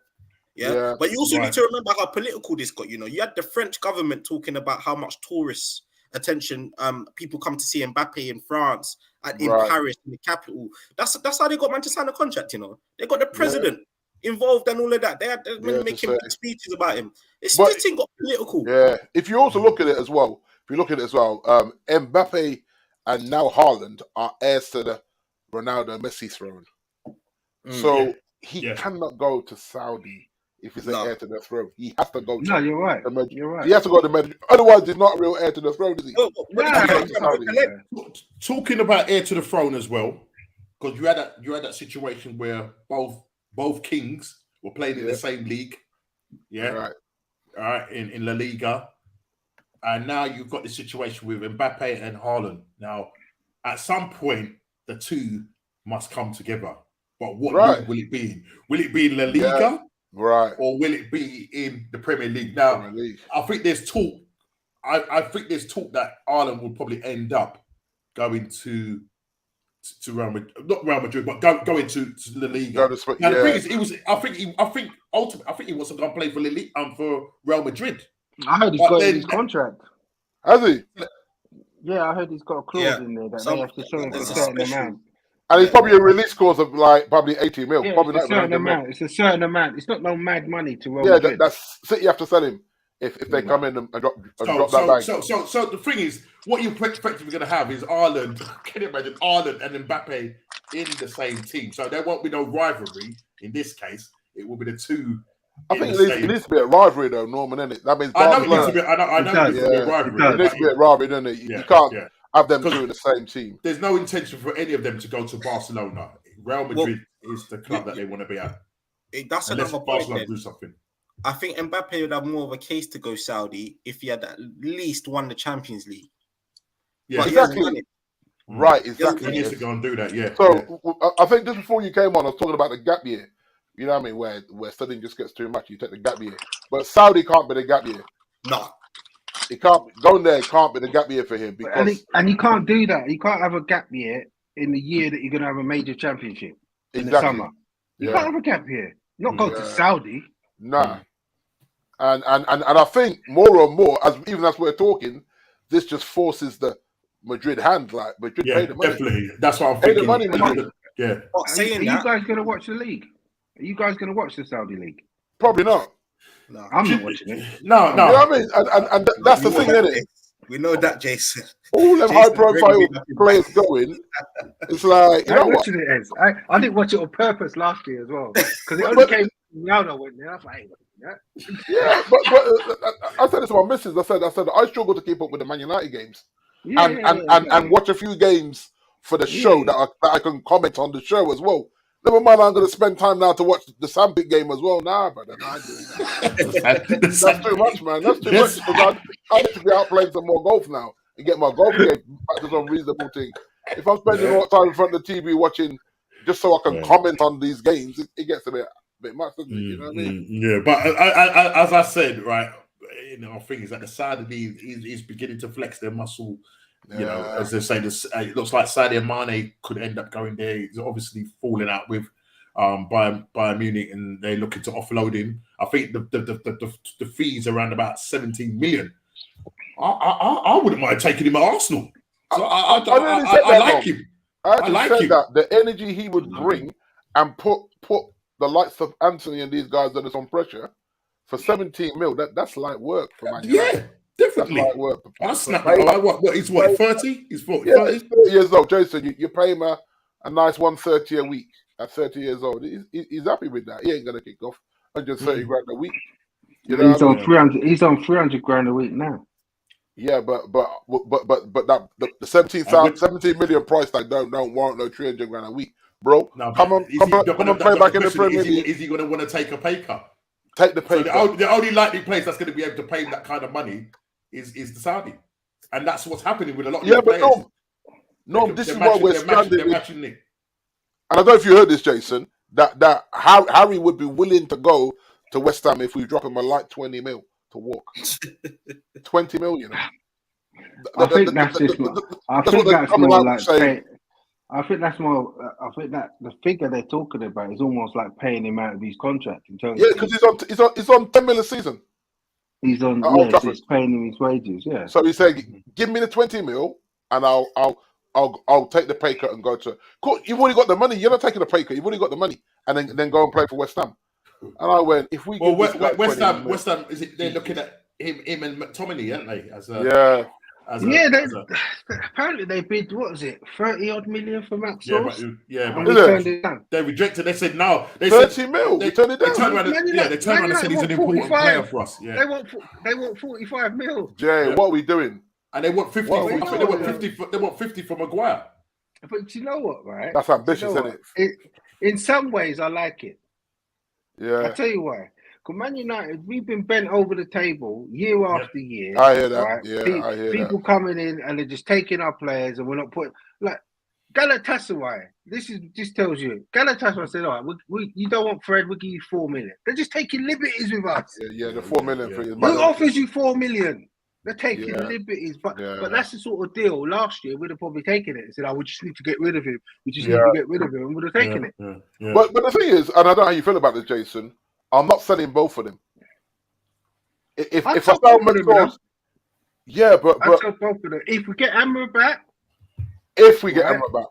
Yeah. But you also need to remember how political this got. You know, you had the French government talking about how much tourist attention people come to see Mbappe in France and in Paris, in the capital. That's how they got man to sign a contract. You know, they got the president involved and all of that. They had making big speeches about him. This thing got political. Yeah. If you also look at it as well, Mbappe and now Haaland are heirs to the Ronaldo Messi throne. So he cannot go to Saudi. If he's an heir to the throne, he has to go. No, you're right. You're right. He has to go to Madrid. Otherwise, he's not a real heir to the throne, is he? Talking about heir to the throne as well, because you had that situation where both kings were playing in the same league. Yeah. All right. In La Liga, and now you've got the situation with Mbappe and Haaland. Now, at some point, the two must come together. But what league will it be in? Will it be in La Liga? Yeah. Right. Or will it be in the Premier League? Now, I think there's talk. I think there's talk that Ireland will probably end up going to Real Madrid, not Real Madrid, but going to La Liga. Now the thing is, I think ultimately he wants to go and play for Real Madrid. I heard he's got his contract. Has he? Yeah, I heard he's got a clause in there that they have to show him a certain amount. And it's probably a release clause of like probably 80 mil. Yeah, probably it's a certain amount. It's a certain amount. It's not no mad money to Real Madrid. That's City have to sell him if they come in and drop that bag. So the thing is, what you're effectively going to have is Ireland. Can you imagine Ireland and Mbappe in the same team? So there won't be no rivalry in this case. It will be the two. I think it needs to be a rivalry though, Norman, isn't it? That means I know it needs to be. I know it needs to be a rivalry. It needs to be a rivalry, doesn't it? You can't have them two in the same team. There's no intention for any of them to go to Barcelona. Real Madrid is the club that they want to be at. That's unless another Barcelona point. Do something. I think Mbappe would have more of a case to go Saudi if he had at least won the Champions League. Yeah, exactly. Right, exactly. He needs to go and do that. Yeah. So I think just before you came on, I was talking about the gap year. You know what I mean? Where studying just gets too much, you take the gap year. But Saudi can't be the gap year. No. He can't going there. Can't be the gap year for him because and you can't do that. You can't have a gap year in the year that you're going to have a major championship in the summer. You can't have a gap year. Not go to Saudi. Nah. And I think more and more, even as we're talking, this just forces the Madrid hand. Like Madrid pay the money. Definitely. That's what I'm thinking. Pay the money. Yeah. Are you guys going to watch the league? Are you guys going to watch the Saudi league? Probably not. No, I'm not watching it. No. You know what I mean? And that's the thing, isn't it? We know that, Jason. All them high-profile players going. It's like, you know what? I didn't watch it on purpose last year as well because it only came. Ronaldo went there. I was like, yeah, but I said this to my missus. I said I struggle to keep up with the Man United games, and watch a few games for the show that I can comment on the show as well. Never mind, I'm going to spend time now to watch the Sandpit game as well. Nah, brother, that's too much, man. That's too much. Because I need to be out playing some more golf now and get my golf game back to some reasonable thing. If I'm spending more time in front of the TV watching just so I can comment on these games, it gets a bit much, doesn't it? You know what I mean? Yeah, but as I said, right, you know, I think is that the Saudi is beginning to flex their muscle. You know, as they say, it looks like Sadio Mane could end up going there. He's obviously falling out with Bayern Munich, and they're looking to offload him. I think the fees around about 17 million. I wouldn't mind taking him at Arsenal. So I like him. I like him. That the energy he would bring and put the likes of Anthony and these guys that is on pressure for 17 mil. That's light work for Man United. Yeah. Definitely. I snap what he's 30? He's 40. Yeah, he's 30 years old. Jason, you pay him a nice 130 a week at 30 years old. He's happy with that. He ain't gonna kick off 130 grand a week. You know he's on 300 grand a week now. Yeah, but that the 17 million price tag don't warrant no 300 grand a week, bro. No, come on, play back in the Premier League. Is he going to want to take a pay cut? Take the pay cut. The only likely place that's going to be able to pay him that kind of money is the Saudi, and that's what's happening with a lot of players. No, this is why we're stranded. And I don't know if you heard this, Jason. That Harry would be willing to go to West Ham if we drop him a light 20 mil to walk. 20 million. I think that's just. I think that's more like. I think that's more. I think that the figure they're talking about is almost like paying him out of his contract. Because he's on 10 mil a season. He's on. He's paying him his wages. Yeah. So he said, "Give me the 20 mil, and I'll take the pay cut and go to. Cool, you've already got the money. You're not taking the pay cut. You've already got the money, and then go and play for West Ham." And I went, "If we West Ham, is it? They're looking at him and McTominay, aren't they? Apparently they bid, what was it, 30 odd million for Max Sauce? Yeah, but we turned it down. They rejected. They said no. They 30 said, mil. They turned it down. They turned around and said he's an important player for us. Yeah. They want 45 mil. Jay, what are we doing? And they want 50. I think they want 50 for Maguire. But you know what, right? That's ambitious, isn't it? In some ways, I like it. Yeah. I'll tell you why. Because Man United, we've been bent over the table year after year. I hear that. Right? Yeah, I hear people coming in and they're just taking our players and we're not putting... Like, Galatasaray, this tells you. Galatasaray said, all right, you don't want Fred, we'll give you 4 million. They're just taking liberties with us. Yeah, the 4 million for you. Who offers you 4 million? They're taking liberties. But that's the sort of deal. Last year, we'd have probably taken it and said, we just need to get rid of him. We just need to get rid of him. And we'd have taken it. Yeah. But the thing is, and I don't know how you feel about this, Jason, I'm not selling both of them. If I sell McSauce, but I sell both of them. If we get Amrabat, if we get Amrabat,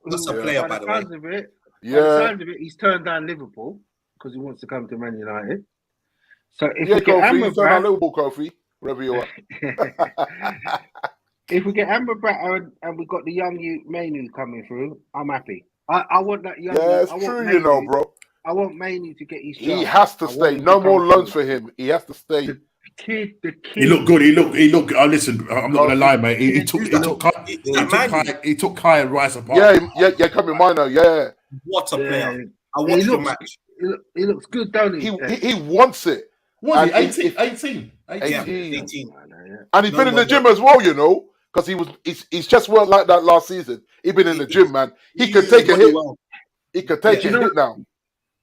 that's a player, by the way. By the sound of it, he's turned down Liverpool because he wants to come to Man United. So if we get Amrabat, turn down Liverpool, Kofi, wherever you are. If we get Amrabat and we've got the young Mainu coming through, I'm happy. I want that young. Yeah, it's true, bro. I want Mainu to get his shot. He has to stay. No more loans for him. He has to stay. The kid. He looked good. He looked. Listen, I'm not gonna lie, mate. He took Kai and Rice apart. Yeah. Come in, Mino. Yeah. What a player! I watched the match. He looks good, don't he? He wants it. Was he 18? 18. And he's been in the gym as well, because he's just worked like that last season. He's been in the gym, man. He could take a hit. He could take a hit now.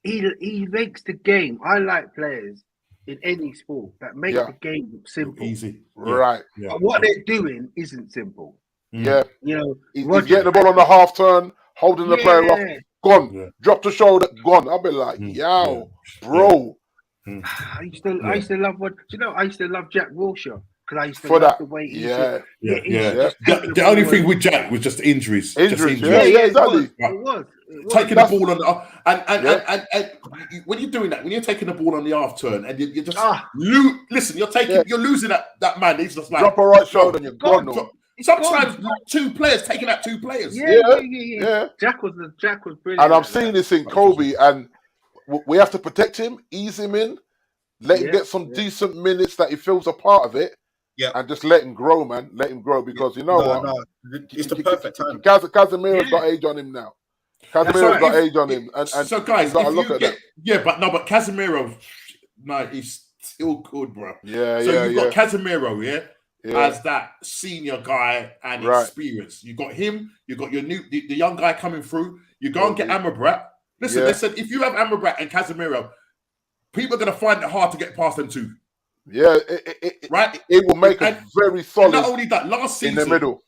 He makes the game. I like players in any sport that make the game simple. Easy. Right. Yeah. But what they're doing isn't simple. Yeah. He's getting the ball on the half turn, holding the player off, gone. Yeah. Drop the shoulder, gone. I'll be like, bro. I used to love I used to love Jack Wilshere because I used to love the way he The only thing with Jack was just injuries. Yeah, exactly. It was. Taking the ball on the and when you're doing that, when you're taking the ball on the half turn and you're just listen, you're losing that man. He's just like drop a right shoulder and you're gone. Sometimes two players taking out two players. Yeah. Jack was brilliant. And I'm seeing this in Kobe, and we have to protect him, ease him in, let him get some decent minutes that he feels a part of it. Yeah, and just let him grow, man. Let him grow because it's the perfect time. Casemiro's got age on him now. Casemiro's got age on him, and so guys, but Casemiro, he's still good, bro. You've got Casemiro, as that senior guy and experience. You got him. You got the young guy coming through. You go and get Amrabat. Listen, they said if you have Amrabat and Casemiro, people are going to find it hard to get past them too. Yeah, it will make a very solid. Not only that, last season in the middle.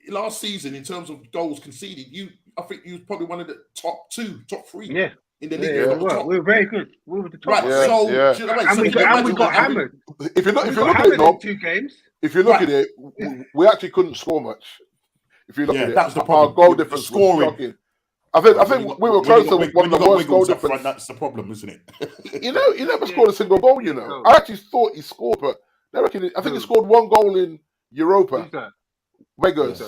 Last season, in terms of goals conceded, I think you was probably one of the top 3. Yeah. In the league. We were very good. We were the top. Right. We got hammered. If you look at it, 2 games. If you look at it, we actually couldn't score much. If you look at it, that's the problem. Our goal difference scoring. I think we were close to one of the worst goal difference. That's the problem, isn't it? He never scored a single goal. I actually thought he scored, but I think he scored 1 goal in Europa. Who's that? Vegas.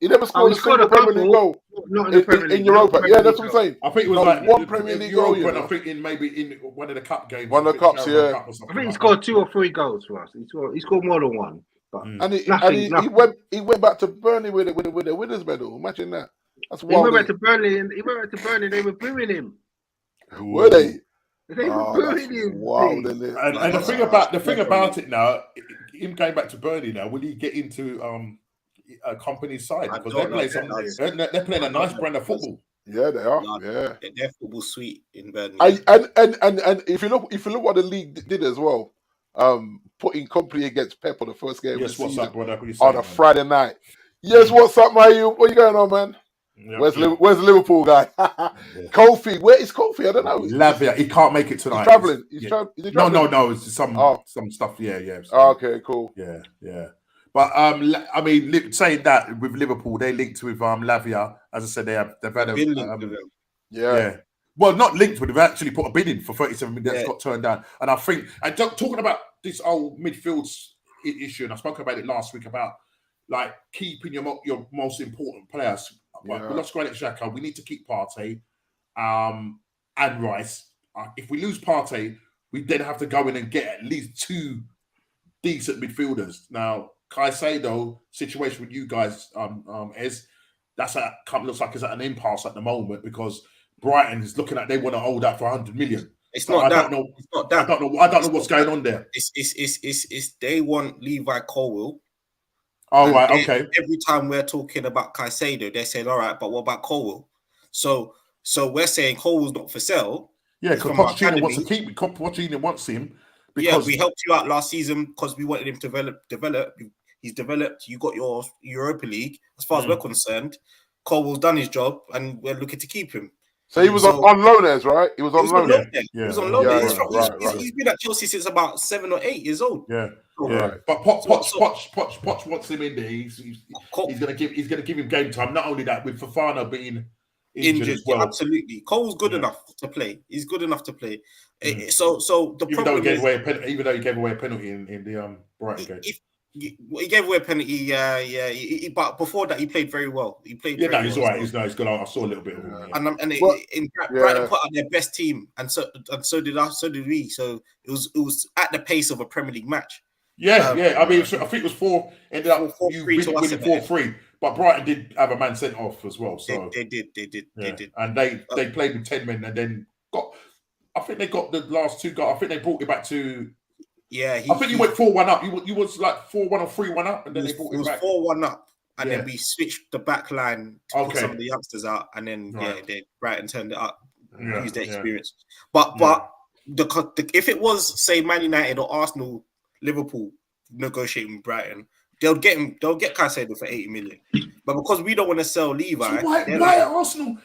He never scored a single Premier League goal. Not in the Premier League. In Europa. Yeah, that's what I'm saying. I think it was like one Premier League goal. I think in one of the cup games. One of the cups, yeah. I think he scored 2 or 3 goals for us. He scored more than one. But and he went back to Burnley with a winners medal. Imagine that. That's wild. He went back to Burnley and they were booing him. Were they? They were booing him. Wild, and the thing about it now, him going back to Burnley now, will he get into a company's side? Because they're playing a nice brand of football. Yeah, they are. Their football sweet in Burnley. And if you look what the league did as well, putting Company against Pep on the first game of the season on a Friday night. Yes, what's up, Mayu? What you going on, man? Where's the Liverpool guy? Kofi, where is Kofi? I don't know. Lavia, he can't make it tonight. He's traveling. Is he traveling? No. It's some stuff. Yeah. Okay, cool. Yeah. But I mean, saying that with Liverpool, they linked with Lavia. As I said, they've had yeah. Well, not linked with. They've actually put a bid in for 37 million that's got turned down. And I think, talking about this old midfield issue, and I spoke about it last week about like keeping your most important players. We lost Granit Xhaka. We need to keep Partey and Rice. If we lose Partey, we then have to go in and get at least 2 decent midfielders. Now, Caicedo situation with you guys is looks like it's at an impasse at the moment because Brighton is looking at they want to hold that for 100 million. I don't know what's going on there. It's they want Levi Colwill. Oh, right, okay. Every time we're talking about Caicedo, they're saying, all right, but what about Colwill? So we're saying Colwill's not for sale. Yeah, because Pochettino wants to keep him. Pochettino wants him. Because we helped you out last season because we wanted him to develop. He's developed. You got your Europa League. As far as we're concerned, Colwill's done his job and we're looking to keep him. So he was on loan, right? He was on loan. He was on loan. He's been at Chelsea since about 7 or 8 years old. Yeah. But Poch wants him in there. He's gonna give him game time. Not only that, with Fofana being injured as well. Absolutely, Cole's good enough to play. He's good enough to play. So the even problem even though he gave away a penalty in the Brighton game. He gave away a penalty, but before that he played very well. He played. He's all right. He's good. I saw a little bit of him. Brighton put out their best team, and so did we. So it was at the pace of a Premier League match. I mean, I think it was 4. Ended up 4-3 4-3. But Brighton did have a man sent off as well. So they did. And they played with 10 men and then got. I think they got the last 2 goals. I think they brought it back to. Yeah, I think he went 4-1 up. He was like 4-1 or 3-1 up, and then they brought it back. It was 4-1 up, and then we switched the back line to put some of the youngsters out, and then Brighton turned it up, used their experience. But if it was say Man United or Arsenal, Liverpool negotiating with Brighton, they'll get Caicedo for 80 million. But because we don't want to sell Levi, so why Arsenal?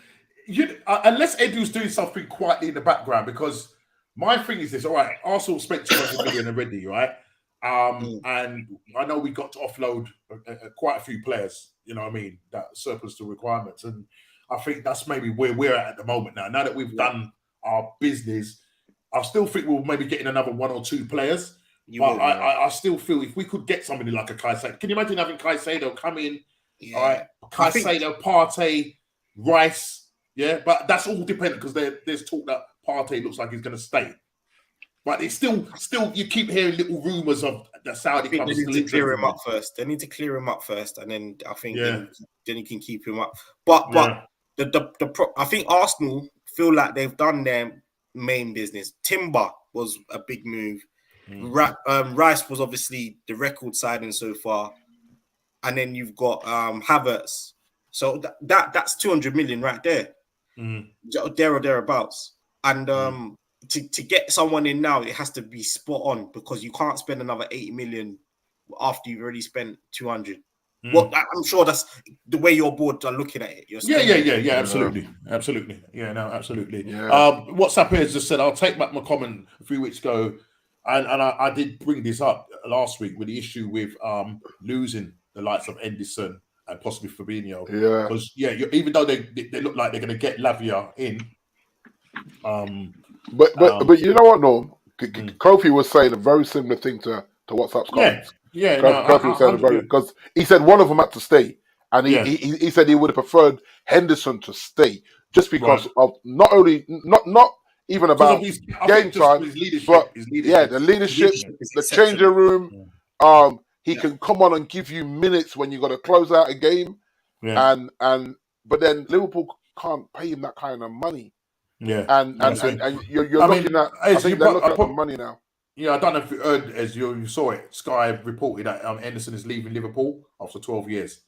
Unless Edu's doing something quietly in the background, because. My thing is this, all right, Arsenal spent 200 million already, right? And I know we got to offload quite a few players, you know what I mean, that surplus to requirements. And I think that's maybe where we're at the moment now. Now that we've done our business, I still think we'll maybe get in another 1 or 2 players. I still feel if we could get somebody like a Caicedo, can you imagine having Caicedo come in, all right, Caicedo, Partey, Rice, but that's all dependent because there's talk that Partey looks like he's going to stay, but it's still you keep hearing little rumors of the Saudi clubs. They need to clear him up first. They need to clear him up first, and then I think then you can keep him up. But I think Arsenal feel like they've done their main business. Timber was a big move. Rice was obviously the record signing so far, and then you've got Havertz. So that's 200 million right there, there or thereabouts. And to get someone in now, it has to be spot on because you can't spend another 80 million after you've already spent 200. Well, I'm sure that's the way your board are looking at it. Absolutely. Yeah, no, absolutely. WhatsApp here has just said, I'll take back my comment a few weeks ago, and I did bring this up last week with the issue with losing the likes of Henderson and possibly Fabinho. Because even though they look like they're going to get Lavia in. But you know what, Norm? Kofi was saying a very similar thing to WhatsApp's comments. Kofi was saying because he said one of them had to stay, and he said he would have preferred Henderson to stay just because of not even about game time, but the leadership, the changing room. He can come on and give you minutes when you got to close out a game, but then Liverpool can't pay him that kind of money. Yeah, and you're looking at. I think they're looking at the money now. Yeah, I don't know if you heard, as you saw it. Sky reported that Henderson is leaving Liverpool after 12 years.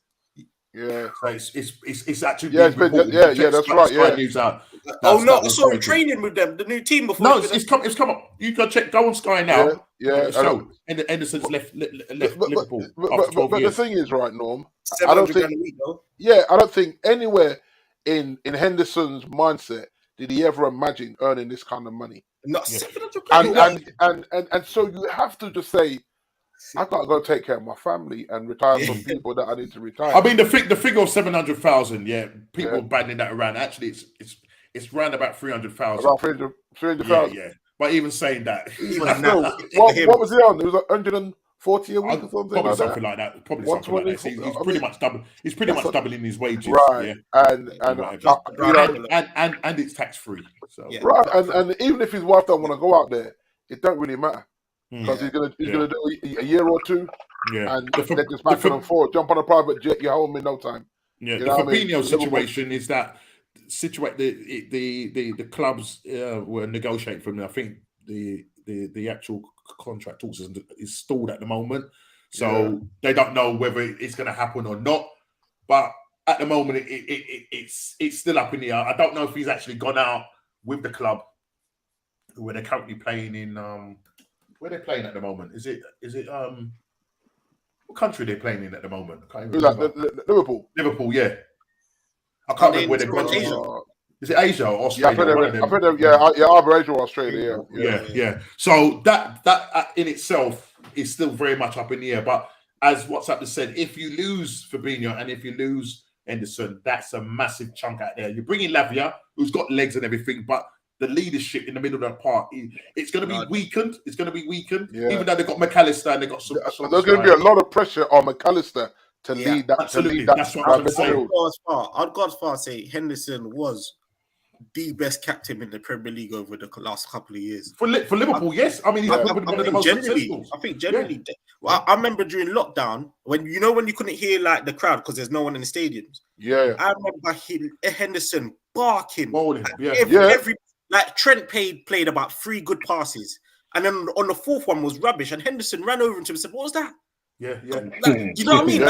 Yeah, so it's actually that's right. Sky News out. I saw him training with them, the new team before. No, it's come up. You can check. Go on Sky now. Yeah. Show Henderson's left Liverpool after 12 but years. the thing is, right, Norm. I don't think. I don't think anywhere in Henderson's mindset did he ever imagine earning this kind of money. Not £700. And so you have to just say, I gotta go take care of my family and retire from people that I need to retire. I mean, the figure of 700,000. People banding that around. Actually, it's round about 300,000. About 300,000. Yeah. But even saying that, what was he on? It was 140 a week or something. Probably like something that. like that. Probably something like that. He's pretty much double. He's pretty much doubling his wages. Right. Yeah. And it's tax free. So right. And even if his wife don't want to go out there, it don't really matter because he's gonna do a year or two. Yeah. And they're just back and forth. Jump on a private jet, you're home in no time. Yeah. The Fabinho situation is that the clubs were negotiating from. I think the actual contract talks is stalled at the moment, so they don't know whether it's going to happen or not. But at the moment, it's still up in the air. I don't know if he's actually gone out with the club where they're currently playing in. Where they're playing at the moment? Is it what country they're playing in at the moment? I can't even remember. Liverpool. Liverpool, yeah. I can't remember where they're going. Is it Asia or Australia? Either Asia or Australia. Yeah. So that in itself is still very much up in the air. But as WhatsApp has said, if you lose Fabinho and if you lose Henderson, that's a massive chunk out there. You're bringing Lavia, who's got legs and everything, but the leadership in the middle of the park, it's going to be weakened. It's going to be weakened, even though they've got McAllister and they've got some. There's going to be a lot of pressure on McAllister to lead that. Absolutely, that's what I'm saying. I'd go as far as say Henderson was the best captain in the Premier League over the last couple of years. For Liverpool, yes. I mean, he's one of the most successful. I think generally. Well, I remember during lockdown when you couldn't hear like the crowd because there's no one in the stadiums. Yeah. I remember Henderson barking. Every like Trent played about 3 good passes, and then on the 4th one was rubbish, and Henderson ran over to him and said, "What was that?" Yeah. Like, you know what I mean?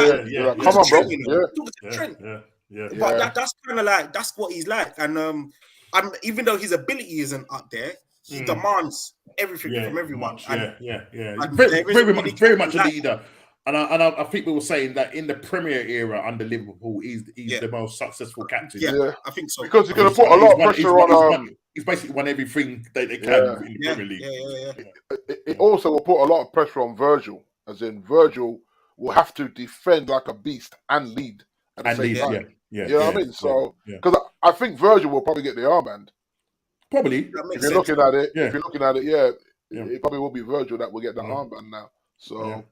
Come on, bro. Trent. But that's kind of like that's what he's like, and even though his ability isn't up there, he demands everything from everyone. Very much a leader. And I think we were saying that in the Premier era under Liverpool, he's the most successful captain. Yeah, I think so. Because he's going to put a lot of pressure on. He's basically won everything they can in the Premier League. It also will put a lot of pressure on Virgil, as in Virgil will have to defend like a beast and lead at the same time. You know what I mean? So, because I think Virgil will probably get the armband. Probably. If you're looking at it, it probably will be Virgil that will get the armband now. So,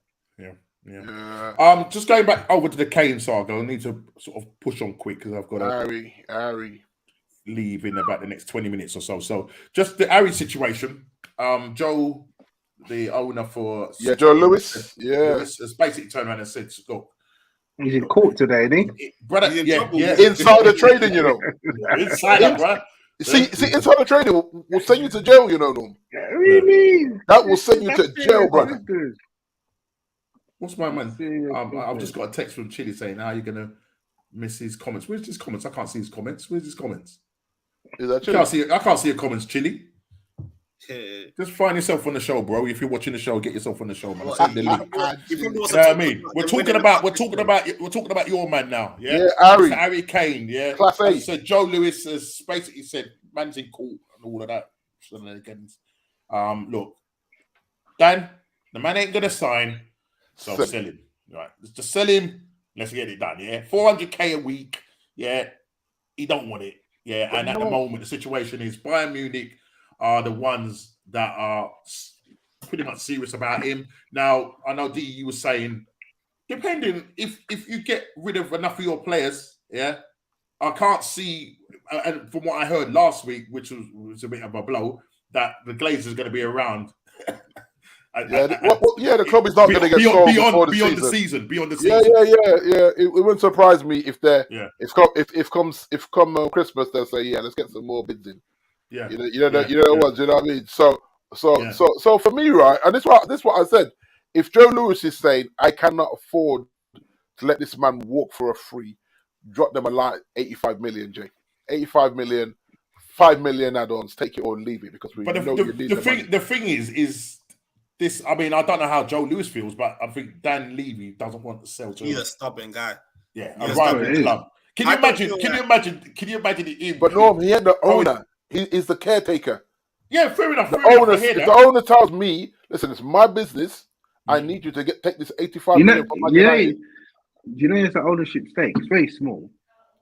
just going back over to the Kane saga, I need to sort of push on quick because I've got to leave in about the next 20 minutes or so. So, just the Harry situation. Joe, the owner for Joe Lewis, has basically turned around and said, "Look, he's in court today, isn't he? Brother, insider trading, you know. Insider, right? See, insider trading will send you to jail, you know, Norm. What do you mean? That will send you to jail, brother. What's my man? I've just got a text from Chile saying, "How are you gonna miss his comments?" Where's his comments? I can't see his comments. Where's his comments? Is that Chile? I can't see your comments, Chile. Just find yourself on the show, bro. If you're watching the show, get yourself on the show, man. Send the link. You know what I mean? We're talking about your man now. Yeah, Harry Kane. Yeah, Class A. So Joe Lewis has basically said, "Man's in court and all of that." Look, Dan, the man ain't gonna sign, so sell him. Right, just sell him. Let's get it done. Yeah, 400k a week. Yeah, he don't want it. Yeah, and at the moment, the situation is Bayern Munich are the ones that are pretty much serious about him. Now, I know D, you were saying depending if you get rid of enough of your players, yeah, I can't see. And from what I heard last week, which was a bit of a blow, that the Glazers are going to be around. The club is not going to get sold before beyond the season. Yeah. It wouldn't surprise me if if come Christmas they'll say, let's get some more bids in. Yeah, you know what I mean. So for me, right, and this is what I said. If Joe Lewis is saying I cannot afford to let this man walk for a free, drop them a line 85 million, Jay, 85 million, 5 million add-ons, take it or leave it because we know you need the money. The thing is this. I mean, I don't know how Joe Lewis feels, but I think Dan Levy doesn't want to sell. He's a stubborn guy. Yeah, a rival club. Can you imagine him? But no, he ain't the owner. He's the caretaker. Yeah, fair enough. The owner tells me, listen, it's my business. I need you to take this 85 million from my United. You know, it's an ownership stake. It's very small.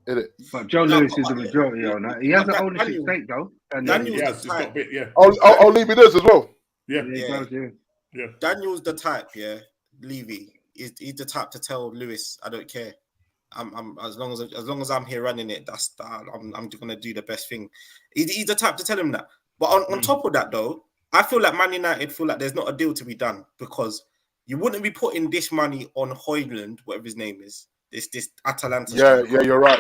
Is it? But Joe Lewis is the majority owner. He has an ownership stake, though. And Daniel's the type. I'll leave it as well. Yeah. Daniel's the type, Levy. He's the type to tell Lewis, I don't care. I'm as long as I'm here running it, I'm gonna do the best thing. He's the type to tell him that. But on top of that, though, I feel like Man United feel like there's not a deal to be done because you wouldn't be putting this money on Højlund, whatever his name is. This Atalanta. Yeah, you're right.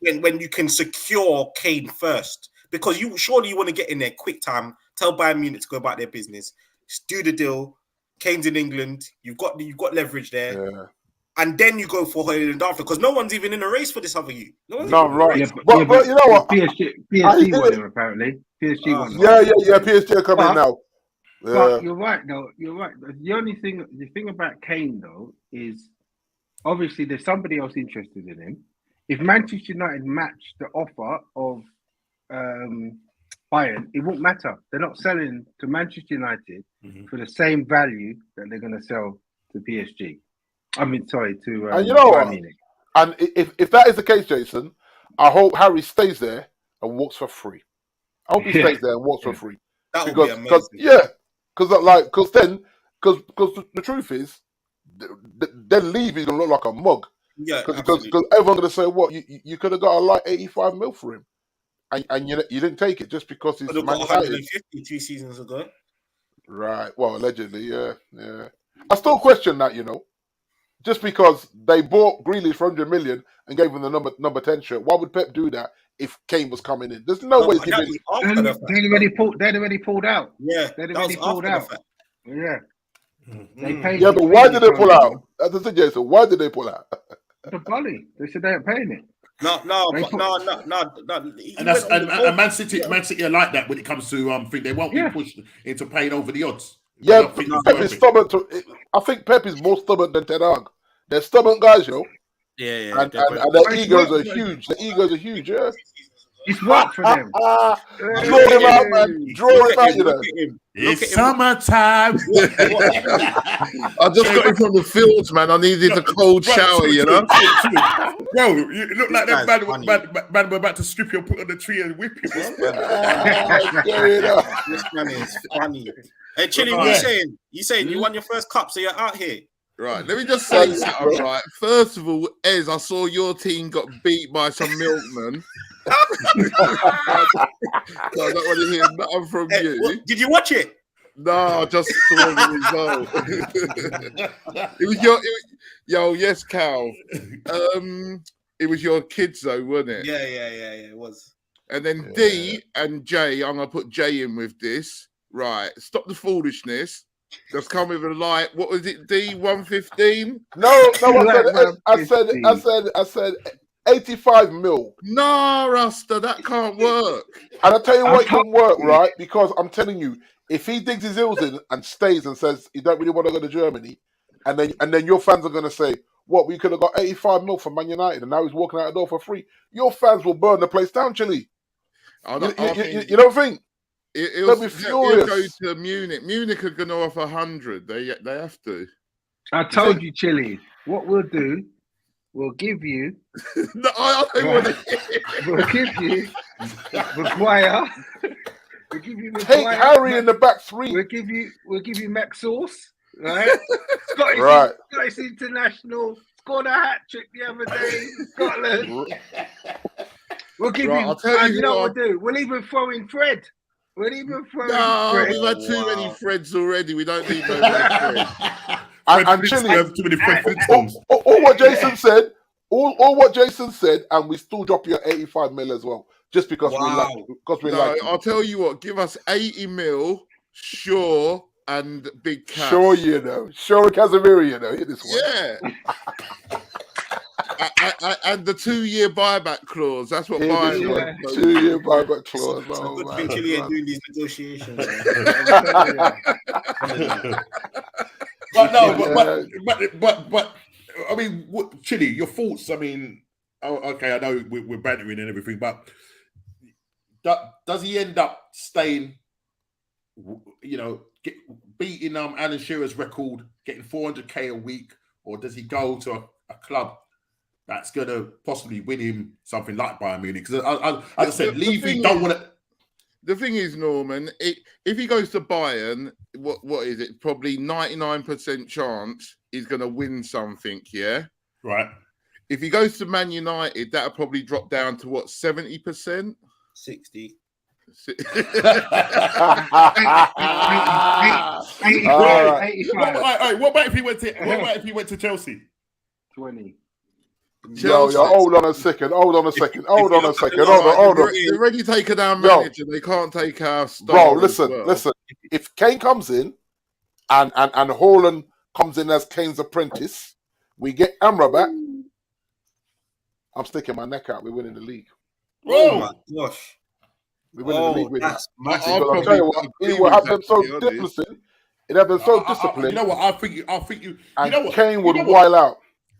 When you can secure Kane first, because you want to get in there quick time. Tell Bayern Munich to go about their business. Just do the deal. Kane's in England. You've got leverage there. Yeah. And then you go for Højlund after, because no one's even in a race for this other you. No, right. Yeah, but you know what? PSG won him, apparently. PSG won him. Yeah. PSG are coming now. Yeah. But you're right, though. You're right. The thing about Kane, though, is obviously there's somebody else interested in him. If Manchester United match the offer of Bayern, it won't matter. They're not selling to Manchester United for the same value that they're going to sell to PSG. I mean, sorry, to and you know what? And if that is the case, Jason, I hope Harry stays there and walks for free. I hope he stays there and walks for free. That would be amazing. Because the truth is, then Levy's gonna look like a mug. Yeah, because everyone's gonna say, "What you could have got a like 85 mil for him, and you didn't take it just because he's got 150 2 seasons ago." Right. Well, allegedly, yeah. I still question that, just because they bought Grealish for 100 million and gave him the number 10 shirt. Why would Pep do that if Kane was coming in? There's no way he's giving. They'd already pulled out. Yeah, they'd already pulled out. Yeah. They paid. Yeah, but why did they pull out? As I said, Jason, why did they pull out? The money. They said they ain't paying it. No. And Man City are like that when it comes to think they won't be pushed into paying over the odds. Yeah, Pep is stubborn. I think Pep is more stubborn than Ten Hag. They're stubborn guys, Yeah. And their egos are huge. The egos are huge, yeah. It's work for them. Draw him out, man. Draw him out, It's summertime. I just got him from the fields, man. I needed a cold shower, Bro, you look like that man about to strip you, put on the tree and whip you, bro. This man is funny. Hey, Chili, what you saying? You won your first cup, so you're out here. Right, let me just say something, right? First of all, Ez, I saw your team got beat by some milkmen. So I don't want to hear nothing from you. Did you watch it? No, I just saw the result. It was yes, Cal. It was your kids, though, wasn't it? Yeah, it was. And then D and J, I'm going to put J in with this. Right, stop the foolishness. Just come with a light. What was it, D? 115? No. I said 85 mil. No, Rasta, that can't work. And I tell you what, it can work, right? Because I'm telling you, if he digs his heels in and stays and says he don't really want to go to Germany, and then your fans are going to say, "What? We could have got 85 mil from Man United, and now he's walking out the door for free." Your fans will burn the place down, Chili. You don't think? They'll be furious. Go to Munich. Munich are going to offer 100. They have to. I told you, Chili. What we'll do, we'll give you. No, I don't want to. We'll give you Maguire. We'll give you Take Harry in the back three. We'll give you Max Sauce. right? Scottish international, scored a hat trick the other day in Scotland. We'll give him. I'll tell you know what we'll do? We'll even throw in Fred. Fred. We've had too many Freds already. We don't need no more Freds. And Chile, too many Fred Flintstones. All what Jason said, all what Jason said, and we still drop you 85 mil as well, just because we like. I'll tell you what. Give us 80 mil, sure, and big cash. Sure, sure, Casemiro, hit this one. Yeah. And the 2-year buyback clause. That's what buying was. 2-year buyback clause. Good thing Chile ain't doing these negotiations. But I mean, Chile, your thoughts? I mean, okay, I know we're bantering and everything, but does he end up staying? Beating Alan Shearer's record, getting 400k a week, or does he go to a club that's going to possibly win him something like Bayern Munich? Because as I said, leaving, don't want to. The thing is, Norman, if he goes to Bayern, what is it? Probably 99% chance he's going to win something, yeah? Right. If he goes to Man United, that'll probably drop down to, 70%? 60. 85. What about if he went to Chelsea? 20. Yo, hold on a second. Hold on. They've already taken our manager. They can't take our star. Bro, listen. If Kane comes in and Haaland comes in as Kane's apprentice, we get Amrabat. I'm sticking my neck out. We're winning the league. Oh my gosh. We're winning the league with that's massive. I'll tell you what, it will have them so disciplined. It have them so disciplined. You know what? I think you. And know what? Kane would wild out.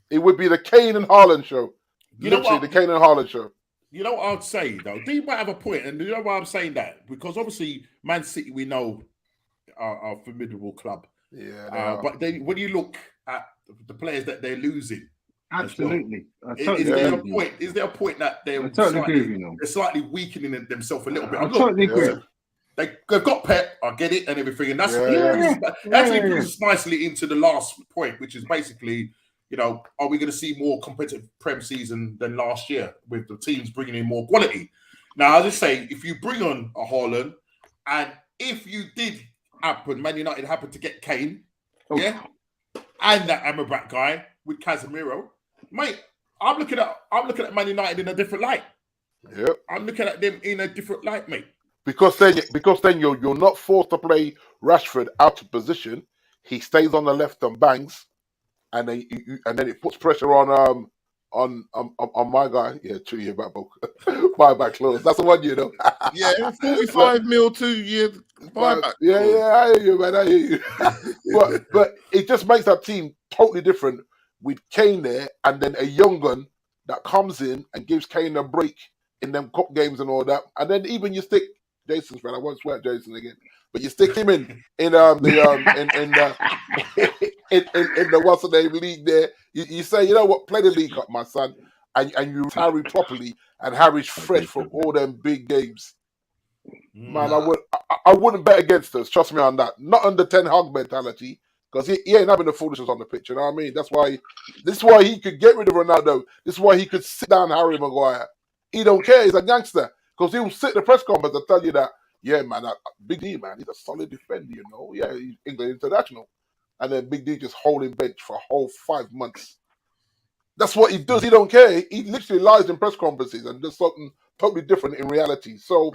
It would be the Kane and Haaland show. The Kane and Haaland show. You know what I'd say though? D might have a point, and you know why I'm saying that? Because obviously, Man City we know are a formidable club. Yeah. But then when you look at the players that they're losing, absolutely. Is there a point that they're slightly weakening themselves a little bit? I totally agree. They've got Pep, I get it, and everything, and that brings us nicely into the last point, which is basically, are we going to see more competitive Prem season than last year with the teams bringing in more quality? Now, as I say, if you bring on a Haaland, and if you did Man United happened to get Kane, and that Amrabat guy with Casemiro, mate, I'm looking at Man United in a different light. Yep. I'm looking at them in a different light, mate. Because then you're not forced to play Rashford out of position. He stays on the left and bangs, and then it puts pressure on my guy. Yeah, 2-year buyback clause. That's the one, 45 mil 2-year buyback. Yeah, I hear you, man. I hear you. but it just makes that team totally different with Kane there, and then a young gun that comes in and gives Kane a break in them cup games and all that, and then even you stick Jason's friend. I won't swear at Jason again, but you stick him in the what's the name league there. You say, you know what, play the league up, my son, and you Harry properly, and Harry's fresh for all them big games. Man, I wouldn't bet against us. Trust me on that. Not under Ten Hag mentality, because he ain't having the foolishness on the pitch. You know what I mean? This is why he could get rid of Ronaldo. This is why he could sit down Harry Maguire. He don't care. He's a gangster. Because he'll sit in the press conference and tell you that, yeah, man, Big D, man, he's a solid defender, Yeah, he's England international. And then Big D just holding bench for a whole 5 months. That's what he does. He don't care. He literally lies in press conferences and does something totally different in reality. So,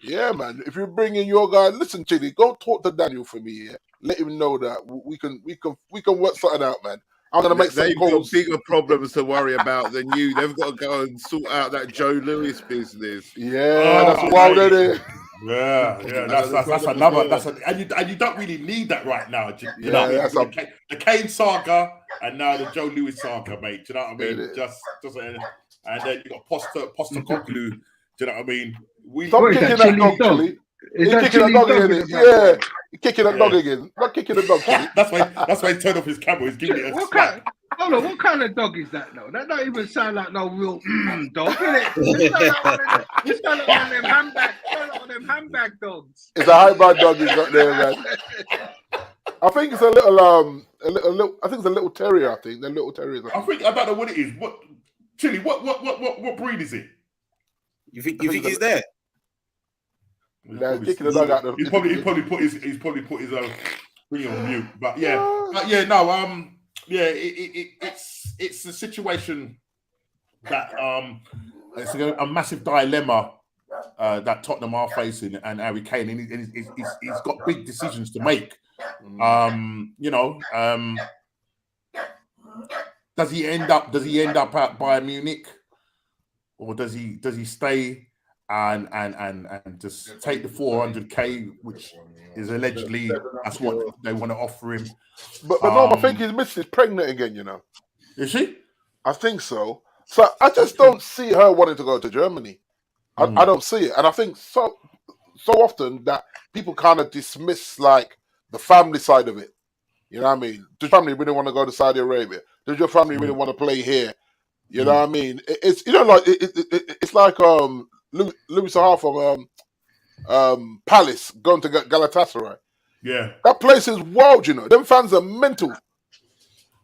yeah, man, if you bring in your guy, listen, Chili, go talk to Daniel for me here. Let him know that we can work something out, man. I'm going to make some calls. They've got bigger problems to worry about than you. They've got to go and sort out that Joe Lewis business. Yeah, that's wild, isn't it? Yeah, that's another. And you don't really need that right now. The Kane saga and now the Joe Lewis saga, mate. Do you know what I mean? Just and then you got Postecoglou. Do you know what I mean? Stop kicking that dog, Chili. He's kicking that dog again. Yeah, he's kicking that dog again. Not kicking the dog. That's why he turned off his camera. He's giving it a slap. Hold on, what kind of dog is that though? That don't even sound like no real dog, innit? It's kind of one of them handbag dogs. It's a high-bred dog he's got there, man. I think it's a little I think it's a little terrier. I think they're little terriers. I don't know what it is. What Chili? What breed is it? You think he's there? He's probably put his thing on mute. But yeah, it's a situation that it's a massive dilemma that Tottenham are facing, and Harry Kane, and he's got big decisions to make. Does he end up at Bayern Munich, or does he stay and just take the 400k, which is allegedly that's what they want to offer him? But no, I think his missus is pregnant again. You know, is she? I think so. So I just don't see her wanting to go to Germany. I don't see it, and I think so often that people kind of dismiss like the family side of it. You know what I mean? Does your family really want to go to Saudi Arabia? Does your family really want to play here? You know what I mean? It's like it's like Louis Saha from Palace going to Galatasaray. Yeah, that place is wild. You know, them fans are mental.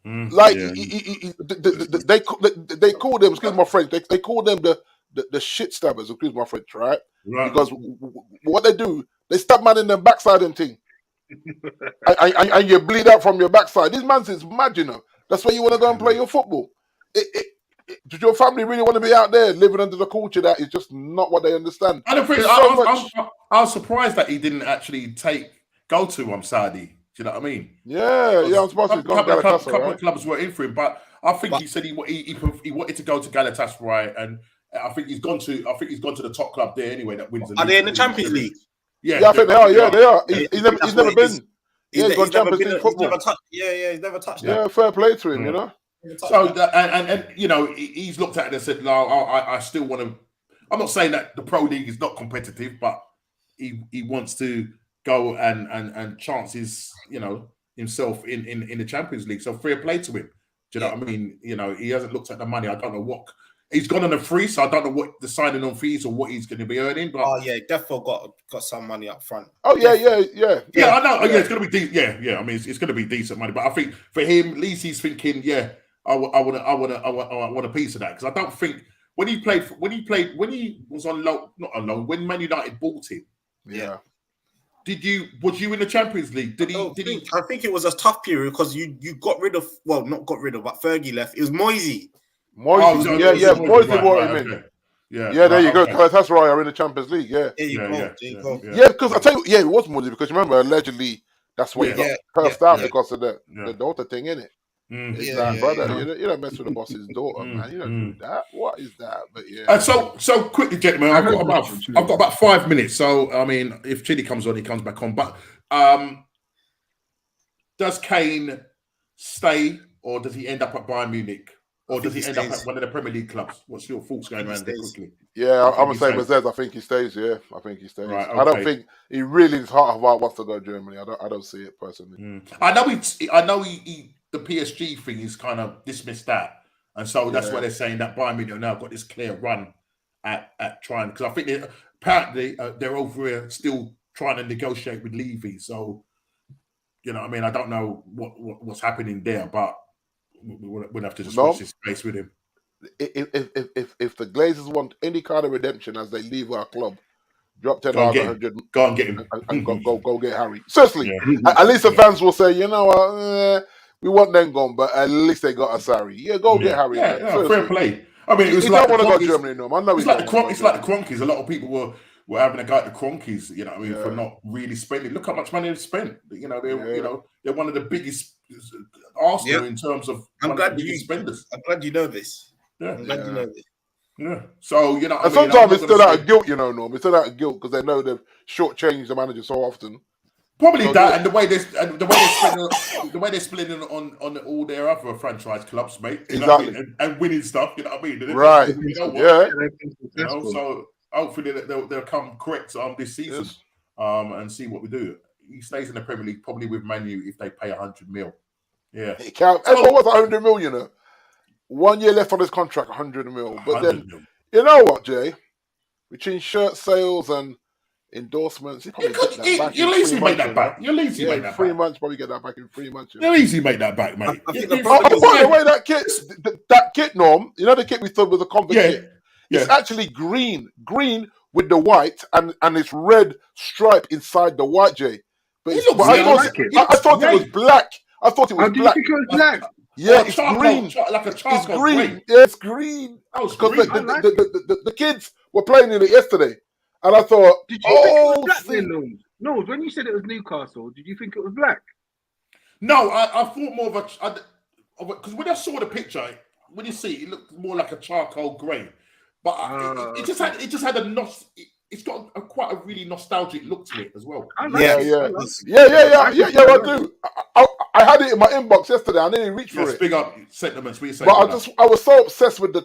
Like they call them. Excuse my French. They call them the shit stabbers. Excuse my French, right? Because what they do, they stab man in the backside and thing. and you bleed out from your backside. This man's is mad, you know. That's why you want to go and play your football. Does your family really want to be out there living under the culture that is just not what they understand? I was surprised that he didn't actually go to Saudi. Do you know what I mean? Yeah, I'm supposed to go to Galatasaray. A couple of clubs were in for him, but I think he said he wanted to go to Galatasaray, and I think he's gone to the top club there anyway. That wins. Are they in the Champions League? Yeah, I think they are. Yeah, they are. He's never been. He's gone Champions League football. He's never touched that. Yeah, fair play to him, you know. So and you know, he's looked at it and said, "No, I still want to." I'm not saying that the Pro League is not competitive, but he wants to go and chance his, you know, himself in the Champions League. So fair play to him. Do you know what I mean? You know, he hasn't looked at the money. I don't know what. He's gone on a free, so I don't know what the signing on fees or what he's going to be earning. But definitely got some money up front. Oh yeah. I know. Yeah. It's going to be yeah. I mean, it's going to be decent money. But I think for him, at least he's thinking, I want a piece of that, because I don't think when he was on loan, not on loan, when Man United bought him. Yeah. Was you in the Champions League? I think it was a tough period because you got rid of, well, not got rid of, but Fergie left. It was Moisey. Moisey brought him in. Yeah, there you go. That's right. Are in the Champions League. Yeah. There you go. Yeah, because I tell you, it was Moisey, because remember, allegedly that's why he got cursed out because of the daughter thing, innit? It's that, brother. You don't mess with the boss's daughter, man. You don't do that. What is that? But yeah. So quickly, gentlemen, I've got about 5 minutes. So I mean, if Chidi comes on, he comes back on. But does Kane stay, or does he end up at Bayern Munich? Or does he end up at one of the Premier League clubs? What's your thoughts going around there quickly? Yeah, I'm the same as Zez. I think he stays. Yeah, I think he stays. Right, okay. I don't think he really is heart of heart wants to go to Germany. I don't see it personally. I know he the PSG thing is kind of dismissed that, and so that's why they're saying that Bayern Munich now got this clear run at trying, because I think apparently they're over here still trying to negotiate with Levy. So you know, I mean, I don't know what's happening there, but we'll have to just watch this space with him. If the Glazers want any kind of redemption as they leave our club, drop 10,100. Go and get him. And go get Harry. Seriously, at least the fans will say, you know what, we want them gone, but at least they got us Harry. Yeah, go get Harry. Yeah, fair play. I mean, he don't want to go to Germany, no. I know it's like the Cronkies. A lot of people were having a go at the Cronkies, you know what I mean, for not really spending. Look how much money they've spent. You know, they're one of the biggest Arsenal in terms of spenders. I'm glad you know this. Yeah. I'm glad you know this. Yeah. So, you know, and sometimes it's still out of guilt, you know, Norm. It's still out of guilt because they know they've shortchanged the manager so often. Probably so that, and the way they're spending on all their other franchise clubs, mate. Exactly. And winning stuff, you know what I mean? Right. You know, so hopefully they'll come correct this season, and see what we do. He stays in the Premier League, probably with Man U if they pay 100 mil. Yeah. Everyone was 100 mil, you know. 1 year left on his contract, 100 mil. But then, you know what, Jay? Between shirt sales and endorsements. He probably get that back. You'll easily make that back. You'll easily make that 3 back. months, probably get that back in 3 months. You'll easily make that back, mate. I think By the way, that kit, Norm, you know the kit we thought was a combat kit? Yeah. It's actually green with the white and it's red stripe inside the white, Jay. But I thought it was black. I thought it was black. Did you think it was black? Yeah, it's green. Like a charcoal. It's green. Green. Yeah, it's green. Because the kids were playing in it yesterday. And I thought, did you think it was black then, No, when you said it was Newcastle, did you think it was black? No, I thought more of a because when I saw the picture, when you see it, it looked more like a charcoal grey. But it just had it's got quite a really nostalgic look to it as well. I do. I had it in my inbox yesterday. I didn't reach for it. Big up sentiments. But I was so obsessed with the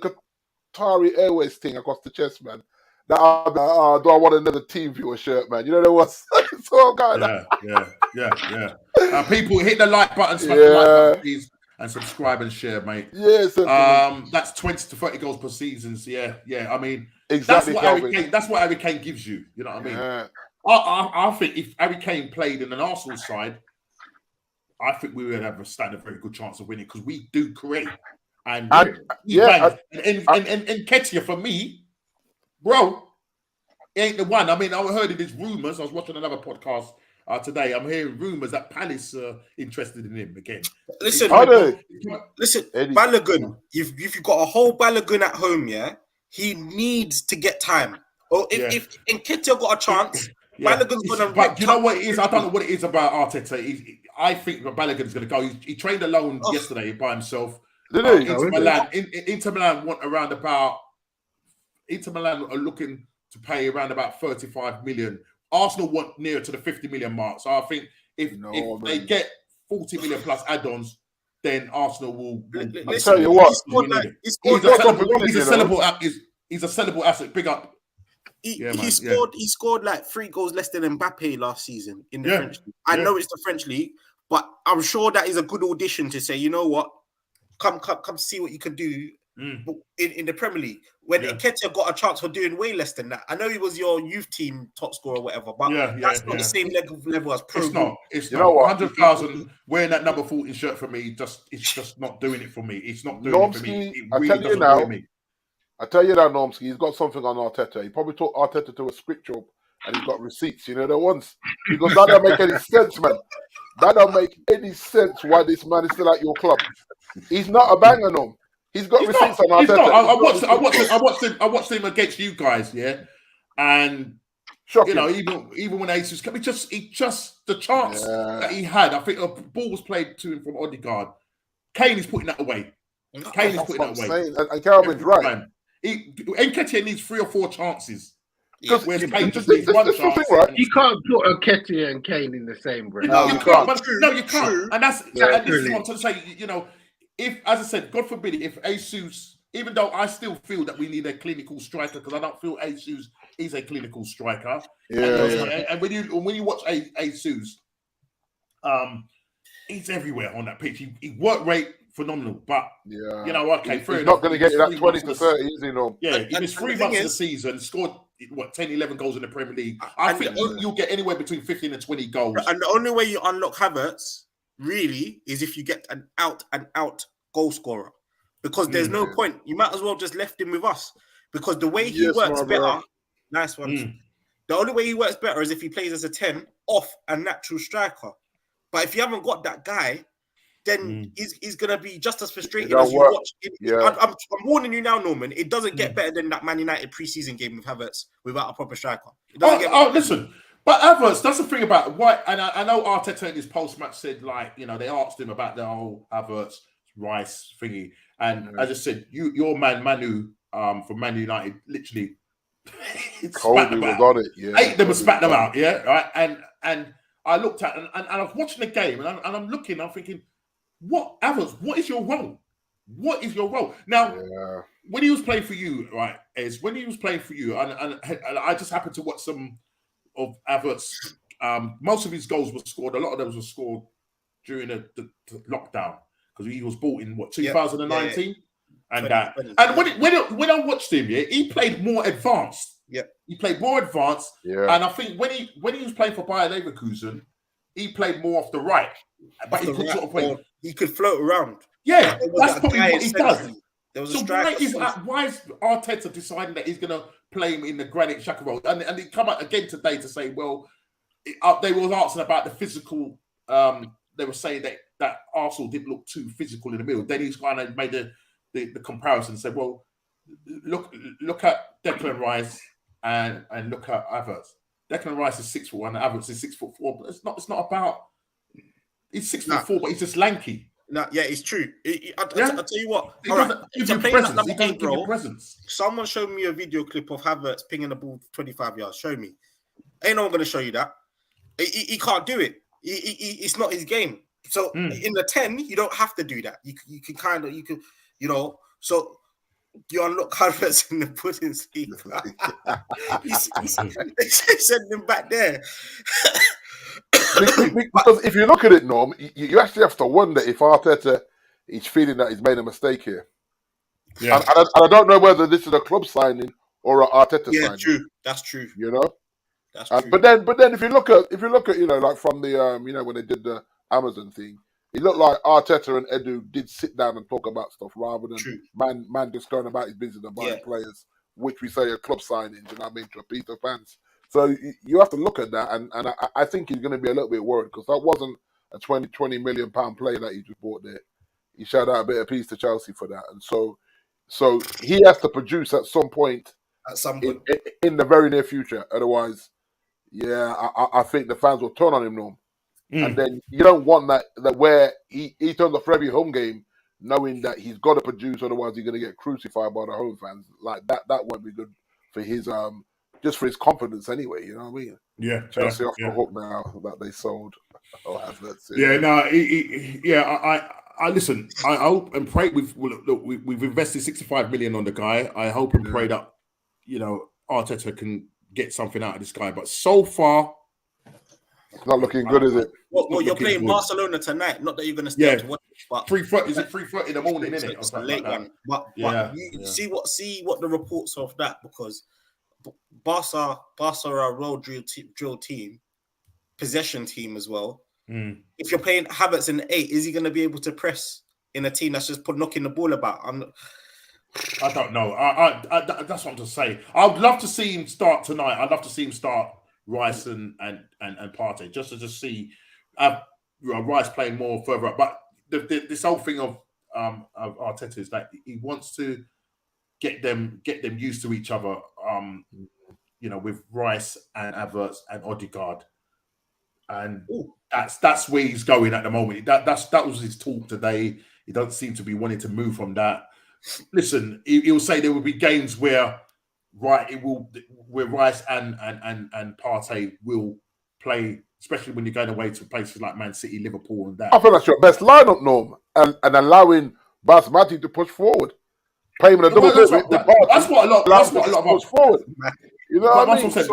Qatari Airways thing across the chest, man. That do I want another team viewer shirt, man? You know there was so yeah. People hit the like button, smash the like button, please, and subscribe and share, mate. Yeah, that's 20 to 30 goals per season. So yeah. I mean, exactly. That's what Harry Kane gives you. You know what I mean? Yeah. I think if Harry Kane played in an Arsenal side, I think we would stand a very good chance of winning because we do create and Ketia for me. Bro, he ain't the one. I mean, I heard of these rumours. I was watching another podcast today. I'm hearing rumours that Palace are interested in him again. Listen, Eddie. Balogun, if you've got a whole Balogun at home, he needs to get time. Or if Nketiah got a chance, Balogun's going to... But you know what it is? I don't know what it is about Arteta. I think Balogun's going to go. He trained alone yesterday by himself. Did he? Inter Milan want around about... Inter Milan are looking to pay around about 35 million. Arsenal want nearer to the 50 million mark. So I think if they get 40 million plus add-ons, then Arsenal will. I'll tell you what, he's a sellable asset. Big up. He scored like 3 goals less than Mbappe last season in the French League. I know it's the French League, but I'm sure that is a good audition to say, you know what, come see what you can do. In the Premier League, when Nketiah got a chance for doing way less than that. I know he was your youth team top scorer or whatever, but that's not the same level as pro. It's not. It's you know what? 100,000 wearing that number 14 shirt for me, it's just not doing it for me. It's not doing it for me. It really doesn't do me. I tell you now, Normski, he's got something on Arteta. He probably took Arteta to a scripture and he's got receipts, you know, the ones. Because that don't make any sense, man. That don't make any sense why this man is still at your club. He's not a banger, Norm. He's got receipts on Arteta. I watched him against you guys, and shocking. You know, even when Jesus came, just the chance that he had. I think a ball was played to him from Odegaard. Kane is putting that away. And Calvin's right. Nketiah needs 3 or 4 chances. Whereas Kane just needs 1 chance. Right? You can't put Nketiah and Kane in the same breath. No, you can't. And this is what I'm trying to say. You know. If, as I said, God forbid, if Jesus, even though I still feel that we need a clinical striker, because I don't feel Jesus is a clinical striker. And when you watch Jesus, he's everywhere on that pitch. He work rate phenomenal, but you know, okay, he's not going to get you that 20 to 30, is he? No. Yeah, he missed 3 months of the season, scored 10, 11 goals in the Premier League. I think you'll get anywhere between 15 and 20 goals. And the only way you unlock Havertz really is if you get an out goal scorer, because there's no point. You might as well just left him with us, because the way he works better. Nice one. The only way he works better is if he plays as a 10 off a natural striker. But if you haven't got that guy, then he's gonna be just as frustrating as you watch. I'm warning you now, Norman. It doesn't get better than that Man United preseason game with Havertz without a proper striker. It doesn't get better. Listen. But Havertz, that's the thing about why, and I know Arteta in his post-match said, like, you know, they asked him about the whole Havertz Rice thingy, and as I said, your man Manu from Man United literally spat them out. Ate them and spat them out, right? And I looked at and I was watching the game, and I'm looking, I'm thinking, what Havertz? What is your role? What is your role now? When he was playing for you, right? When he was playing for you, and I just happened to watch some of Havertz, most of his goals were scored. A lot of them were scored during the lockdown, because he was bought in 2019, and that. And when I watched him, he played more advanced. Yeah. He played more advanced. Yeah. And I think when he was playing for Bayer Leverkusen, he played more off the right. But he could sort of play. He could float around. Yeah, that's probably what he does. There was a So striker. why is Arteta deciding that he's going to play him in the Granit Xhaka role? And he come out again today to say, well, they were asking about the physical. They were saying that Arsenal didn't look too physical in the middle. Then he's kind of made the comparison and said, well, look at Declan Rice and look at Havertz. Declan Rice is 6'1", and Havertz is 6'4". But it's not about. He's 6'4", but he's just lanky. No, yeah, it's true. I'll tell you what. He doesn't give you presence. Someone showed me a video clip of Havertz pinging the ball 25 yards. Show me. Ain't no one going to show you that. He can't do it. It's not his game. So in the 10, you don't have to do that. You can so you unlock Havertz in the pudding sleep. Send him back there. Because if you look at it, Norm, you actually have to wonder if Arteta is feeling that he's made a mistake here. Yeah. And I don't know whether this is a club signing or an Arteta signing. Yeah, true. That's true. You know? That's true. But then if you look at like from the when they did the Amazon thing, it looked like Arteta and Edu did sit down and talk about stuff rather than man just going about his business and buying players, which we say are club signings, you know what I mean, to appease the fans. So you have to look at that, and I think he's going to be a little bit worried because that wasn't a 20 million pound player that he just bought there. He showed out a bit of peace to Chelsea for that, and so he has to produce at some point in the very near future. Otherwise, I think the fans will turn on him, Norm. And then you don't want that where he turns up for every home game knowing that he's got to produce, otherwise he's going to get crucified by the home fans. Like that won't be good for his just for his confidence anyway. You know what I mean? Yeah, Chelsea off the hook now that they sold. I listen. I hope and pray. We've invested 65 million on the guy. I hope and pray that Arteta can get something out of this guy. But so far, it's not looking good, is it? Well, you're playing good. Barcelona tonight. Not that you're going to stay to watch. But 3:30 is it 3:30 in the morning? Isn't it? It's a late one. But you see what the reports of that, because Barca are a well-drilled team, possession team as well. If you're playing Havertz in 8, is he going to be able to press in a team that's just knocking the ball about? I don't know. I that's what I'm just saying. I would love to see him start tonight. I'd love to see him start Rice and Partey just to see Rice playing more further up. But this whole thing of Arteta is that he wants to get them used to each other. With Rice and Havertz and Odegaard, and that's where he's going at the moment. That was his talk today. He doesn't seem to be wanting to move from that. Listen, he'll say there will be games where Rice and Partey will play, especially when you're going away to places like Man City, Liverpool, and that. I feel that's your best lineup, Norm, and allowing Basmati to push forward. Play him in a double bit. That's what a lot of push forward. You know what I mean? I've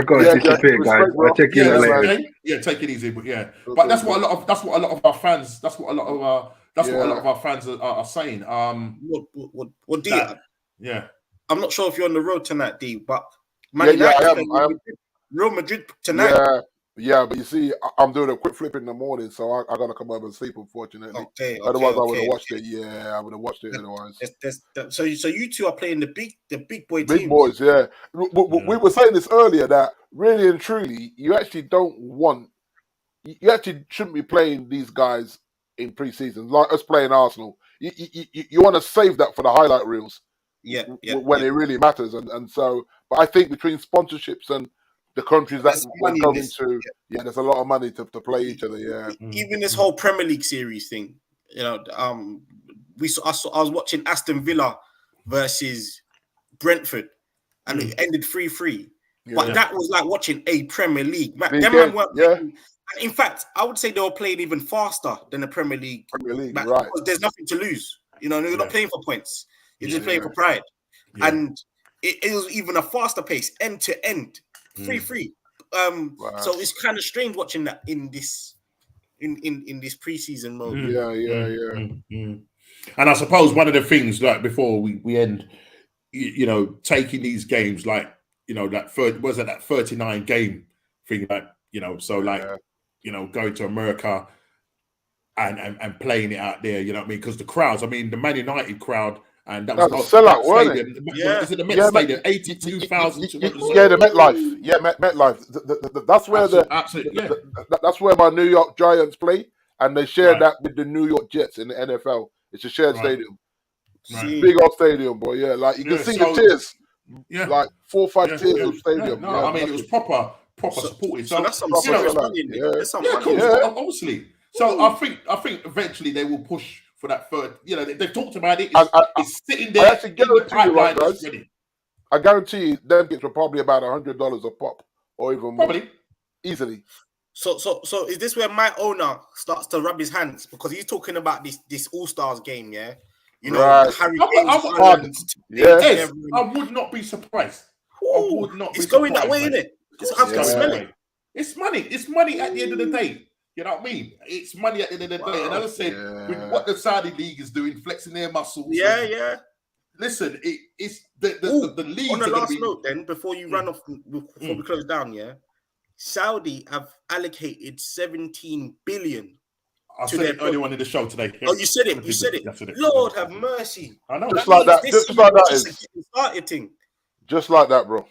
got to disappear, guys. I'll check you later. Yeah, take it easy, but yeah. But that's what a lot of our fans. That's what a lot of our fans are saying. Well, D. I'm not sure if you're on the road tonight, D. But I am. Real Madrid tonight. Yeah, but you see, I'm doing a quick flip in the morning, so I got to come over and sleep, unfortunately. Otherwise, I would have watched it. Yeah, I would have watched it otherwise. So you two are playing the big boy teams. Big boys, yeah. We were saying this earlier that really and truly, you actually shouldn't be playing these guys in pre-season, like us playing Arsenal. You want to save that for the highlight reels. When it really matters. And so, but I think between sponsorships and the countries that we're going to, there's a lot of money to play each other. Yeah, even this whole Premier League series thing, I was watching Aston Villa versus Brentford, and it ended 3-3. But that was like watching a Premier League. In fact, I would say they were playing even faster than the Premier League. Right? Because there's nothing to lose. You're not playing for points. You're just playing for pride, and it was even a faster pace, end to end. 3-3. So it's kind of strange watching that in this preseason mode. And I suppose one of the things, like before we end, you know, taking these games like, you know, that 39 game thing, that, you know, so like, you know, going to America and playing it out there, you know what I mean? Because the crowds, I mean, the Man United crowd, and that was a sellout, wasn't it? Is it the Met Stadium? 82,000. Yeah, the MetLife. Yeah, MetLife. That's where that's where my New York Giants play, and they share that with the New York Jets in the NFL. It's a shared stadium. Right. Big old stadium, boy. Yeah, like you can see the tiers. Yeah, like 4 or 5 tiers of stadium. No, I mean it was proper supported. So that's some money. That's some money. Obviously. So I think eventually they will push for that third. You know, they've talked about it. It's sitting there. I actually guarantee you, right, guys? I guarantee you, them gets were probably about $100 a pop, or even more. Probably easily. So is this where my owner starts to rub his hands because he's talking about this All-Stars game? Yeah, you know, Harry Yes, I would not be surprised. I would not. It's going that way, isn't it? I can smell it. It's money. It's money at the end of the day. You know what I mean? It's money at the end of the day. And as I said, with what the Saudi league is doing, flexing their muscles. Yeah. Listen, it's the league. On the last note, then, before you run off, before we close down, Saudi have allocated 17 billion. I said it earlier on in the show today. Oh, you said it. You said it. Lord have mercy. I know. Just like that. Just like that is. Just like that, bro.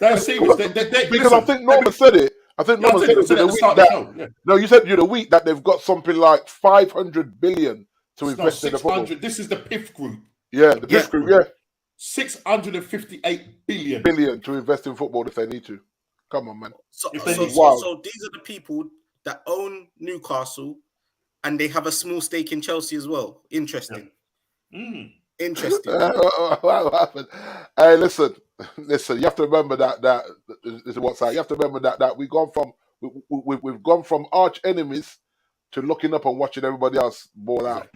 That's serious. Because I think Norman said it. I think Norman said it the week that. No, you said the week that they've got something like 500 billion to invest in the football. This is the PIF group. Yeah, the PIF group. Yeah, 658 billion to invest in football if they need to. Come on, man. So these are the people that own Newcastle, and they have a small stake in Chelsea as well. Interesting. Yeah. Interesting. What happened? Hey, listen. You have to remember that this is what's that. You have to remember that we've gone from arch enemies to looking up and watching everybody else ball out.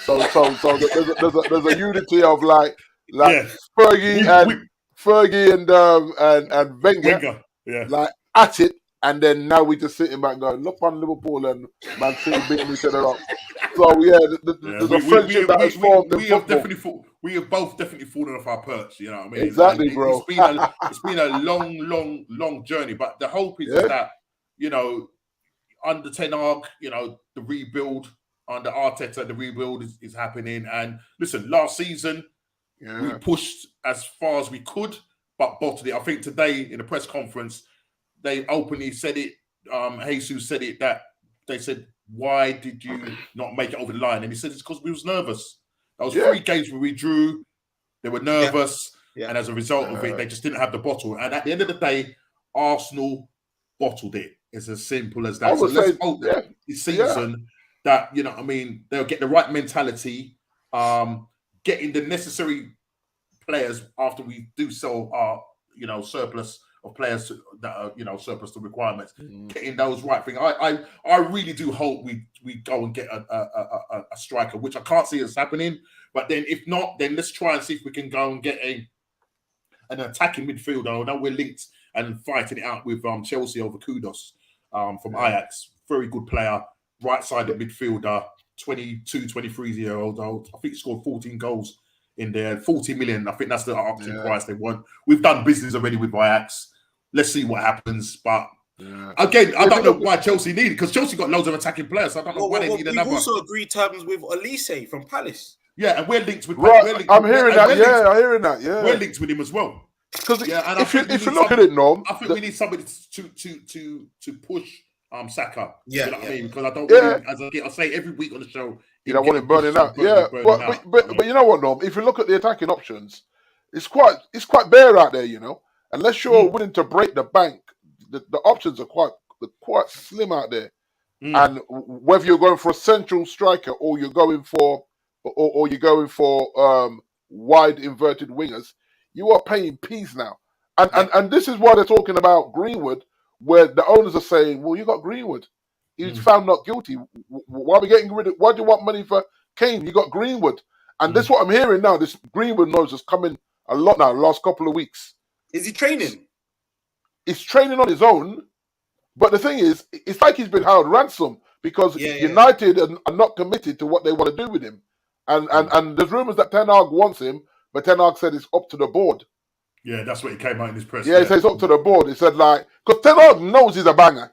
So there's a unity of like Fergie and Wenger. Yeah. Like at it, and then now we just sitting back going, look on Liverpool and Man City beating each other up. So there's a friendship that has formed. We have both definitely fallen off our perch. You know what I mean? Exactly, bro. It's been a long journey, but the hope is that, you know, under Ten Hag, you know, the rebuild under Arteta, the rebuild is happening. And listen, last season we pushed as far as we could, but bottled it. I think today in the press conference, they openly said it. Jesus said it, that they said, why did you not make it over the line? And he said it's because we was nervous. That was 3 games where we drew. They were nervous. Yeah. And as a result of it, they just didn't have the bottle. And at the end of the day, Arsenal bottled it. It's as simple as that. So let's hope that this season that, you know what I mean, they'll get the right mentality, getting the necessary players after we do sell our, you know, surplus of players that are, you know, surplus to requirements, getting those right things. I really do hope we go and get a striker, which I can't see us happening. But then if not, then let's try and see if we can go and get an attacking midfielder. I know we're linked and fighting it out with Chelsea over Kudos from Ajax. Very good player, right-sided midfielder, 22, 23-year-old. I think he scored 14 goals in there, 40 million. I think that's the asking price they want. We've done business already with Ajax. Let's see what happens. But again, I don't know why Chelsea need it, because Chelsea got loads of attacking players. So I don't know why they need another. We've also agreed terms with Olise from Palace. Yeah, and we're linked with. Right, I'm hearing that. I'm hearing that. Yeah, we're linked with him as well. Because if you look at it, Norm, I think we need somebody to push Saka. Yeah, you know what I mean? Because I don't. Really, as I say every week on the show, you don't want him burning out. But you know what, Norm? If you look at the attacking options, it's quite bare out there. You know, unless you're willing to break the bank, the options are quite slim out there. And whether you're going for a central striker or you're going for wide inverted wingers, you are paying peas now. And this is why they're talking about Greenwood, where the owners are saying, well, you got Greenwood. He's found not guilty. Why are we getting rid of? Why do you want money for Kane? You got Greenwood. And this is what I'm hearing now. This Greenwood noise is coming a lot now, the last couple of weeks. Is he training? He's training on his own. But the thing is, it's like he's been held ransom because United are not committed to what they want to do with him. And there's rumours that Ten Hag wants him, but Ten Hag said it's up to the board. Yeah, that's what he came out in his press. Yeah, he said it's up to the board. He said, like, because Ten Hag knows he's a banger,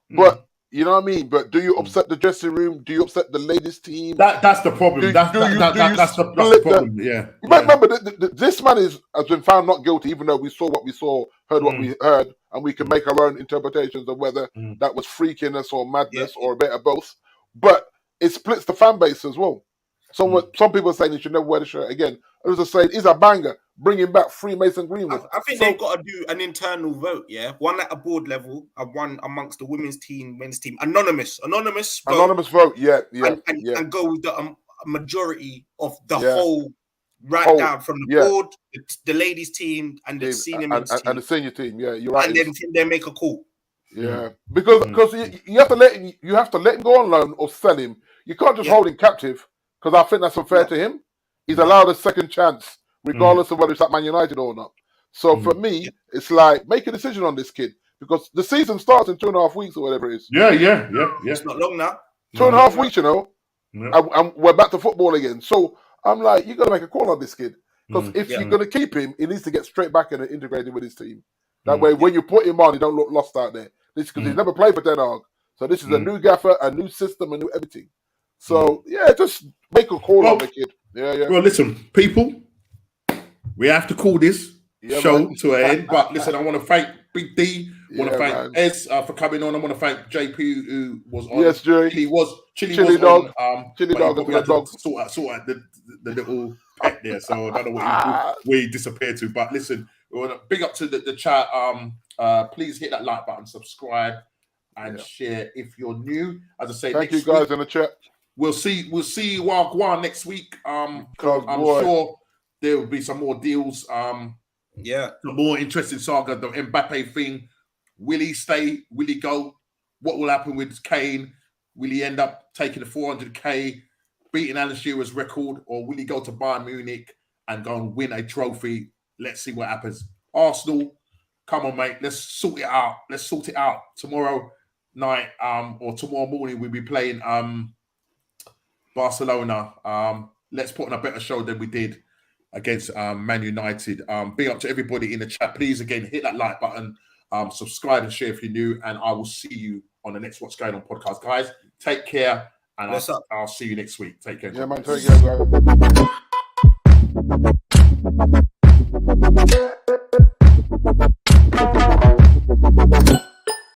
but you know what I mean? But do you upset the dressing room? Do you upset the ladies' team? That's the problem. That's the problem. Yeah. You might remember that this man has been found not guilty, even though we saw what we saw, heard what we heard, and we can make our own interpretations of whether that was freakiness or madness or a bit of both. But it splits the fan base as well. Some people are saying he should never wear the shirt again. Others are saying he's a banger, bringing back Freemason Greenwood. I think they've got to do an internal vote, one at a board level and one amongst the women's team, men's team, anonymous vote, and go with the majority of the whole down from the board, the ladies' team, and the senior men's team, and the senior team. Yeah, you're right. And then they make a call. Yeah, because you have to let him go on loan or sell him. You can't just hold him captive, because I think that's unfair to him. He's allowed a second chance, regardless of whether it's at Man United or not. So for me, it's like, make a decision on this kid, because the season starts in 2.5 weeks or whatever it is. Yeah. It's not long now. 2.5 weeks, and we're back to football again. So I'm like, you got to make a call on this kid, because if you're going to keep him, he needs to get straight back in and integrated with his team. That way, when you put him on, he don't look lost out there. Because he's never played for Ten Hag. So this is a new gaffer, a new system, a new everything. So just make a call on the kid. Yeah. Well, listen, people, we have to call this show to an end. But listen, I want to thank Big D. I want to thank Ez for coming on. I want to thank JP who was on. Yes, Jerry. Chili was dog. On, Chili dog. We had to sort out the little pet there. So I don't know where he disappeared to. But listen, we want to big up to the chat. Please hit that like button, subscribe, and share if you're new. As I say, thank you guys in the chat. We'll see Wagwan next week. I'm sure there will be some more deals. Some more interesting saga. The Mbappe thing. Will he stay? Will he go? What will happen with Kane? Will he end up taking the 400k, beating Alan Shearer's record, or will he go to Bayern Munich and go and win a trophy? Let's see what happens. Arsenal, come on, mate. Let's sort it out. Tomorrow night, or tomorrow morning, we'll be playing Barcelona. Let's put on a better show than we did against Man United. Big up to everybody in the chat. Please, again, hit that like button, subscribe and share if you're new, and I will see you on the next What's Going On podcast. Guys, take care, and I'll see you next week. Take care. Yeah, man, take care, guys.